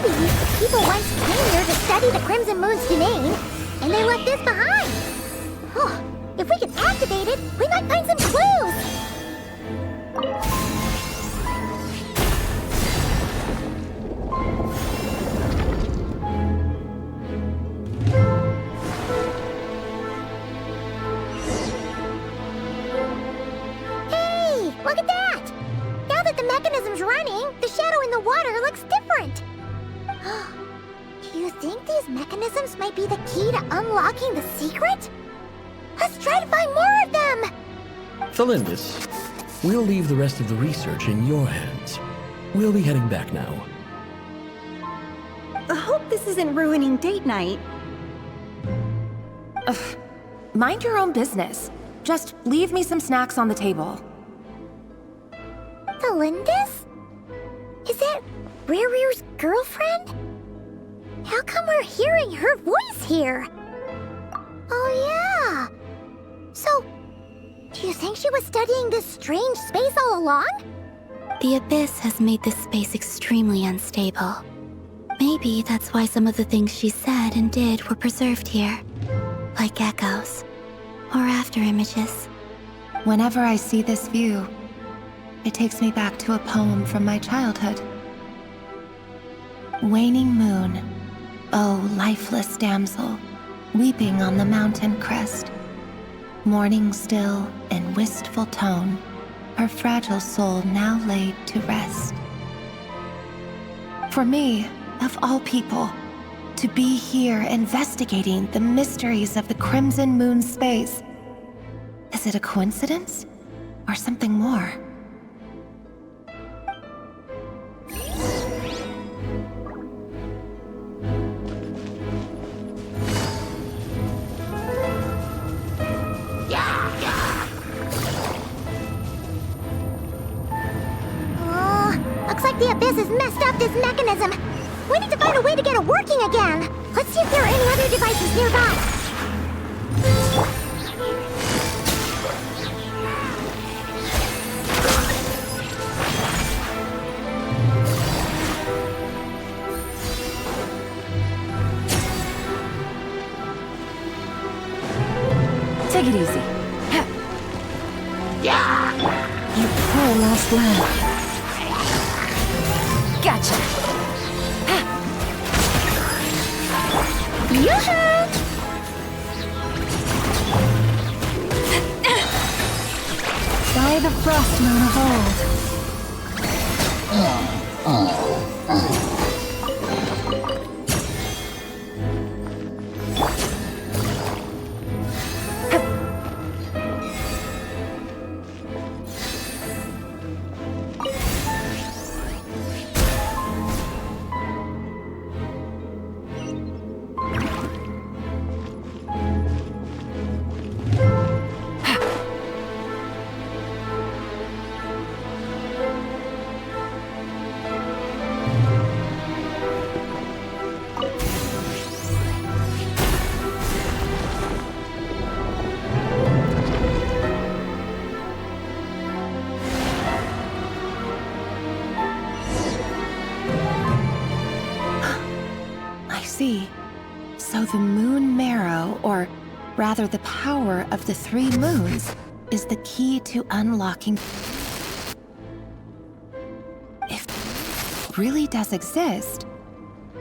people once came here to study the Crimson Moon's domain, and they left this behind. Oh, if we can activate it, we might find some clues. Hey, look at that! Now that the mechanism's running, the shadow in the water looks different. Do you think these mechanisms might be the key to unlocking the secret? Let's try to find more of them! Thalindis, we'll leave the rest of the research in your hands. We'll be heading back now. I hope this isn't ruining date night. Ugh. Mind your own business. Just leave me some snacks on the table. Thalindis? Is that Rear's girlfriend? How come we're hearing her voice here? Oh yeah! So, do you think she was studying this strange space all along? The abyss has made this space extremely unstable. Maybe that's why some of the things she said and did were preserved here. Like echoes. Or after images. Whenever I see this view, it takes me back to a poem from my childhood. Waning moon, oh lifeless damsel, weeping on the mountain crest. Mourning still in wistful tone, her fragile soul now laid to rest. For me, of all people, to be here investigating the mysteries of the Crimson Moon space. Is it a coincidence? Or something more? Looks like the Abyss has messed up this mechanism. We need to find a way to get it working again. Let's see if there are any other devices nearby. Take it easy. You poor lost lamb. Gotcha. Yoo-hoo! By the frost moon of old. So the moon marrow, or rather the power of the 3 moons, is the key to unlocking... If it really does exist,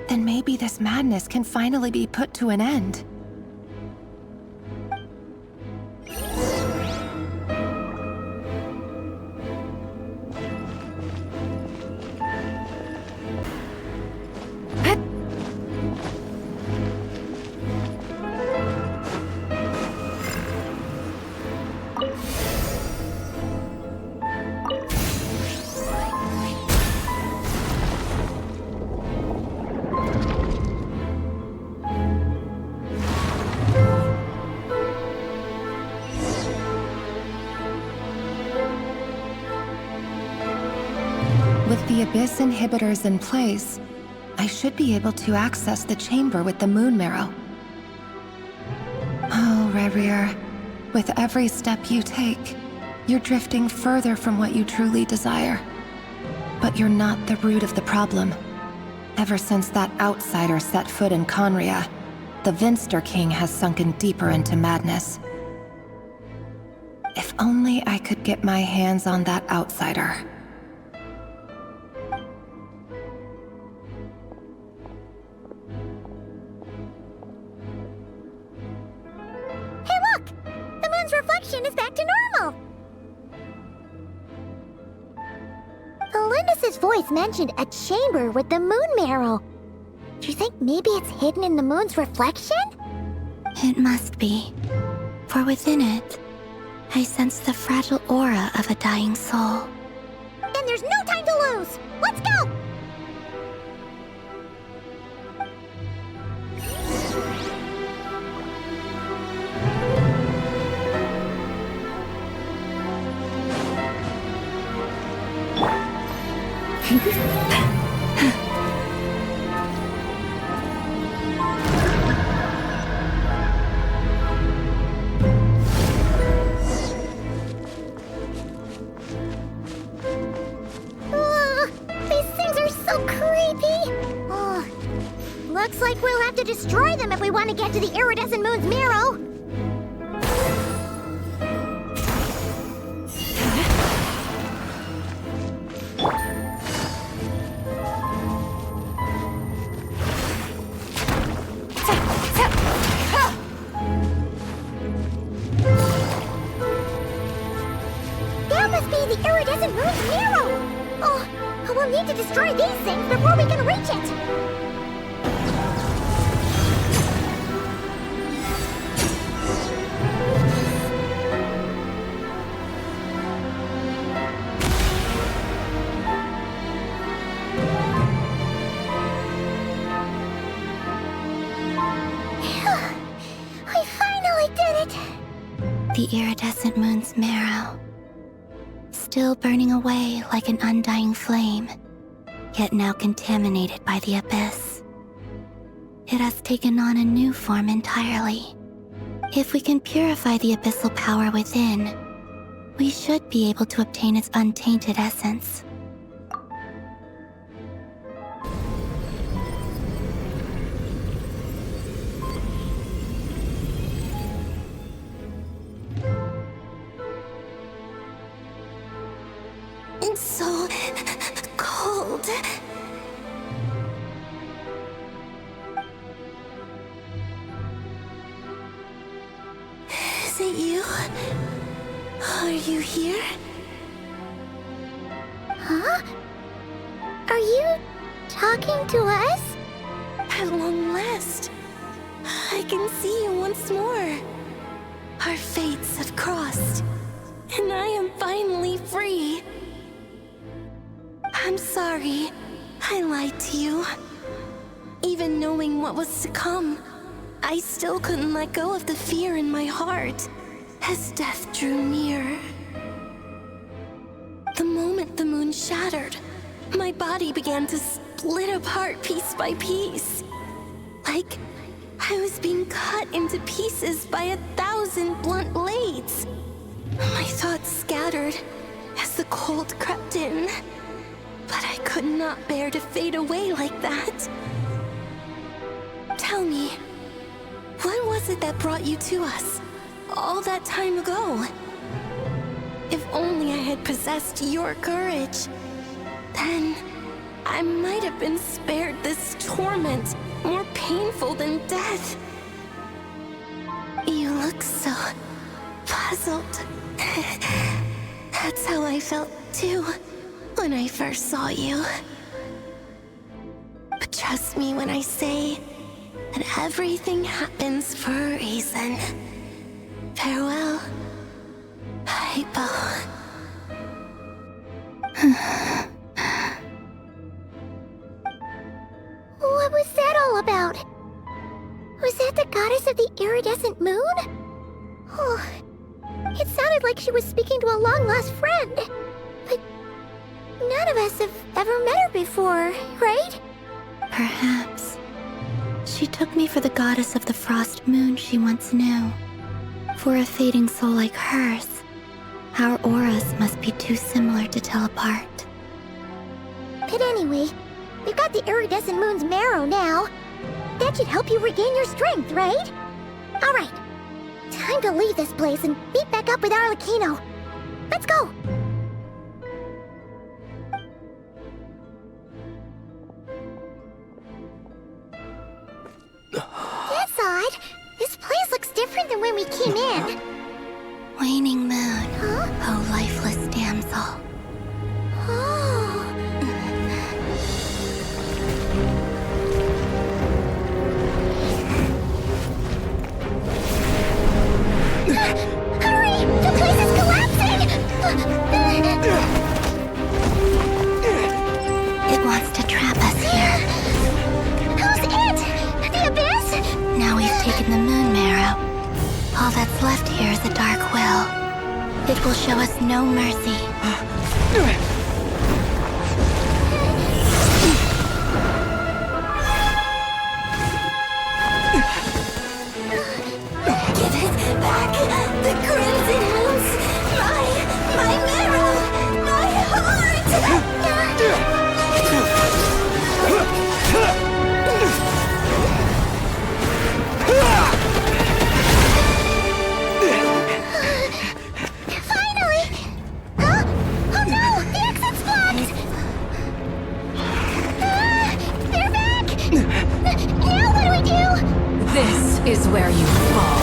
then maybe this madness can finally be put to an end. With the Abyss inhibitors in place, I should be able to access the chamber with the moon marrow. Oh, Rerir, with every step you take, you're drifting further from what you truly desire. But you're not the root of the problem. Ever since that outsider set foot in Conria, the Vinster King has sunken deeper into madness. If only I could get my hands on that outsider. Reflection is back to normal. Elendis' voice mentioned a chamber with the moon marrow. Do you think maybe it's hidden in the moon's reflection? It must be. For within it, I sense the fragile aura of a dying soul. Then there's no time to lose! Let's go! These things are so creepy! Looks like we'll have to destroy them if we want to get to the iridescent moon's marrow. We'll need to destroy these things before we can reach it! We finally did it! The iridescent moon's marrow, still burning away like an undying flame, yet now contaminated by the abyss. It has taken on a new form entirely. If we can purify the abyssal power within, we should be able to obtain its untainted essence. It's so cold. Is it you? Are you here? Huh? Are you talking to us? At long last, I can see you once more. Our fates have crossed, and I am finally free. I'm sorry, I lied to you. Even knowing what was to come, I still couldn't let go of the fear in my heart as death drew near. The moment the moon shattered, my body began to split apart piece by piece. Like I was being cut into pieces by 1,000 blunt blades. My thoughts scattered as the cold crept in. But I could not bear to fade away like that. Tell me, what was it that brought you to us all that time ago? If only I had possessed your courage, then I might have been spared this torment more painful than death. You look so puzzled. That's how I felt too when I first saw you. But trust me when I say that everything happens for a reason. Farewell, Hypo. What was that all about? Was that the goddess of the iridescent moon? Oh, it sounded like she was speaking to a long-lost friend. But none of us have ever met her before, right? Perhaps. She took me for the goddess of the frost moon she once knew. For a fading soul like hers, our auras must be too similar to tell apart. But anyway, we've got the iridescent moon's marrow now. That should help you regain your strength, right? Alright, time to leave this place and meet back up with Arlecchino. Let's go! That's odd. This place looks different than when we came in. Waning moon, huh? O lifeless damsel. Oh. Hurry! The place is collapsing! It wants to trap us here. Who's it? The abyss? Now we've taken the moon marrow. All that's left here is a dark will. It will show us no mercy. Give it back! The crimson moons! My marrow! My heart! Finally! Huh? Oh no! The exit's blocked! They're back! Now what do we do? This is where you fall.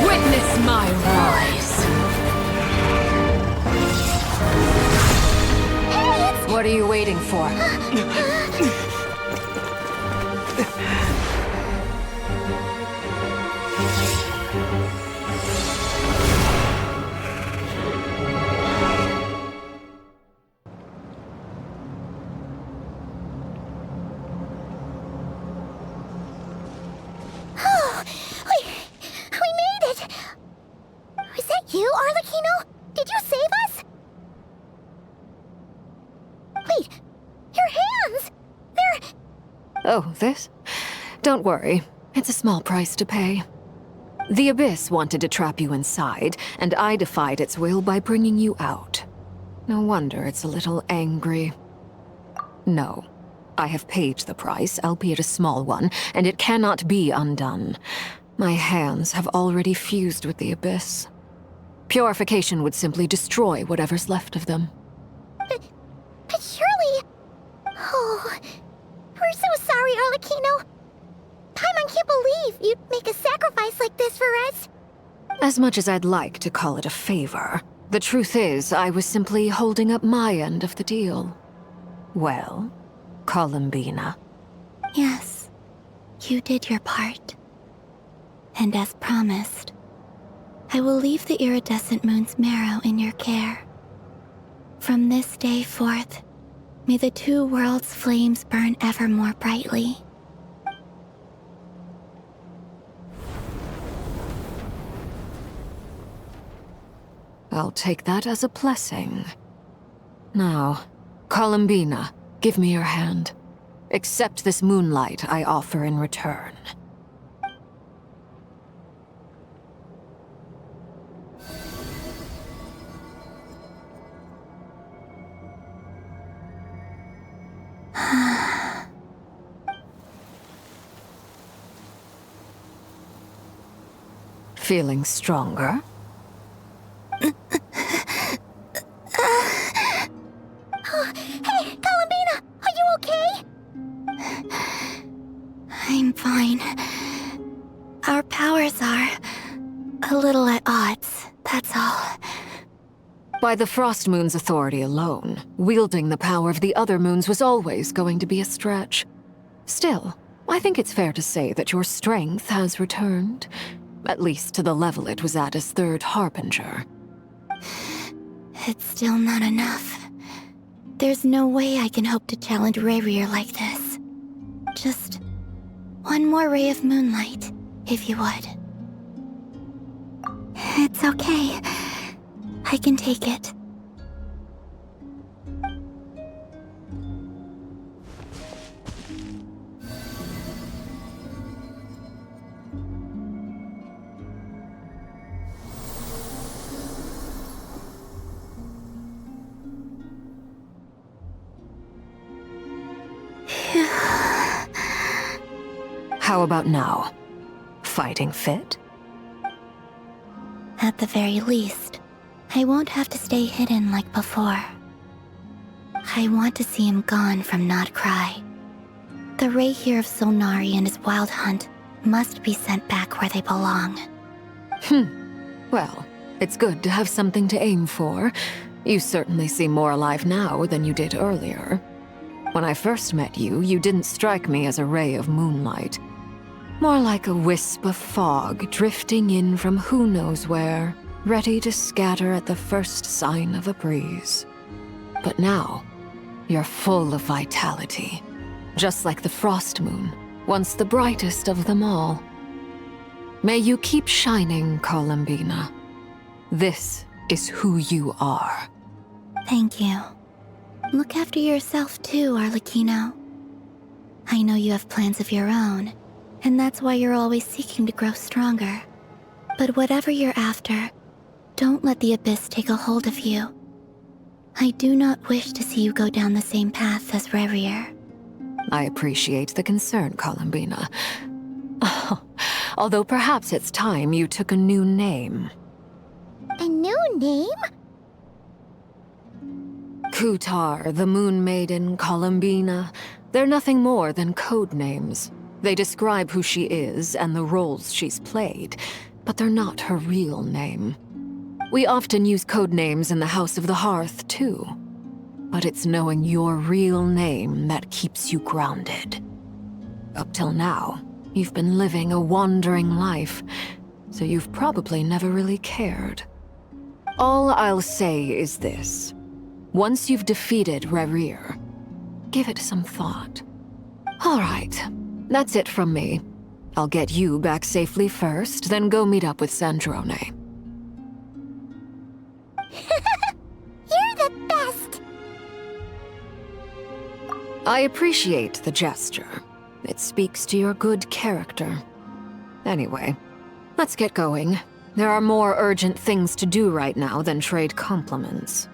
Witness my rise. Hey, it's What are you waiting for? We made it! Is that you, Arlecchino? Did you save us? Wait, your hands! They're... Oh, this? Don't worry. It's a small price to pay. The Abyss wanted to trap you inside, and I defied its will by bringing you out. No wonder it's a little angry. No. I have paid the price, albeit a small one, and it cannot be undone. My hands have already fused with the Abyss. Purification would simply destroy whatever's left of them. But surely... Oh... We're so sorry, Arlecchino. Paimon can't believe you'd make a sacrifice like this for us. As much as I'd like to call it a favor, the truth is I was simply holding up my end of the deal. Well, Columbina. Yes, you did your part. And as promised, I will leave the iridescent moon's marrow in your care. From this day forth, may the two worlds' flames burn ever more brightly. I'll take that as a blessing. Now, Columbina, give me your hand. Accept this moonlight I offer in return. Feeling stronger? Hey, Columbina! Are you okay? I'm fine. Our powers are a little at odds, that's all. By the Frost Moon's authority alone, wielding the power of the other moons was always going to be a stretch. Still, I think it's fair to say that your strength has returned, at least to the level it was at as Third Harbinger. It's still not enough. There's no way I can hope to challenge Rayrir like this. Just one more ray of moonlight, if you would. It's okay. I can take it. How about now? Fighting fit? At the very least, I won't have to stay hidden like before. I want to see him gone from Not Cry. The Rayheer of Solnari and his wild hunt must be sent back where they belong. Well, it's good to have something to aim for. You certainly seem more alive now than you did earlier. When I first met you, you didn't strike me as a ray of moonlight. More like a wisp of fog drifting in from who knows where, ready to scatter at the first sign of a breeze. But now, you're full of vitality, just like the Frost Moon, once the brightest of them all. May you keep shining, Columbina. This is who you are. Thank you. Look after yourself too, Arlecchino. I know you have plans of your own, and that's why you're always seeking to grow stronger. But whatever you're after, don't let the Abyss take a hold of you. I do not wish to see you go down the same path as Rayrir. I appreciate the concern, Columbina. Although perhaps it's time you took a new name. A new name? Kutar, the Moon Maiden, Columbina. They're nothing more than code names. They describe who she is and the roles she's played, but they're not her real name. We often use code names in the House of the Hearth, too. but it's knowing your real name that keeps you grounded. Up till now, you've been living a wandering life, so you've probably never really cared. All I'll say is this. Once you've defeated Rerir, give it some thought. All right, that's it from me. I'll get you back safely first, then go meet up with Sandrone. You're the best! I appreciate the gesture. It speaks to your good character. Anyway, let's get going. There are more urgent things to do right now than trade compliments.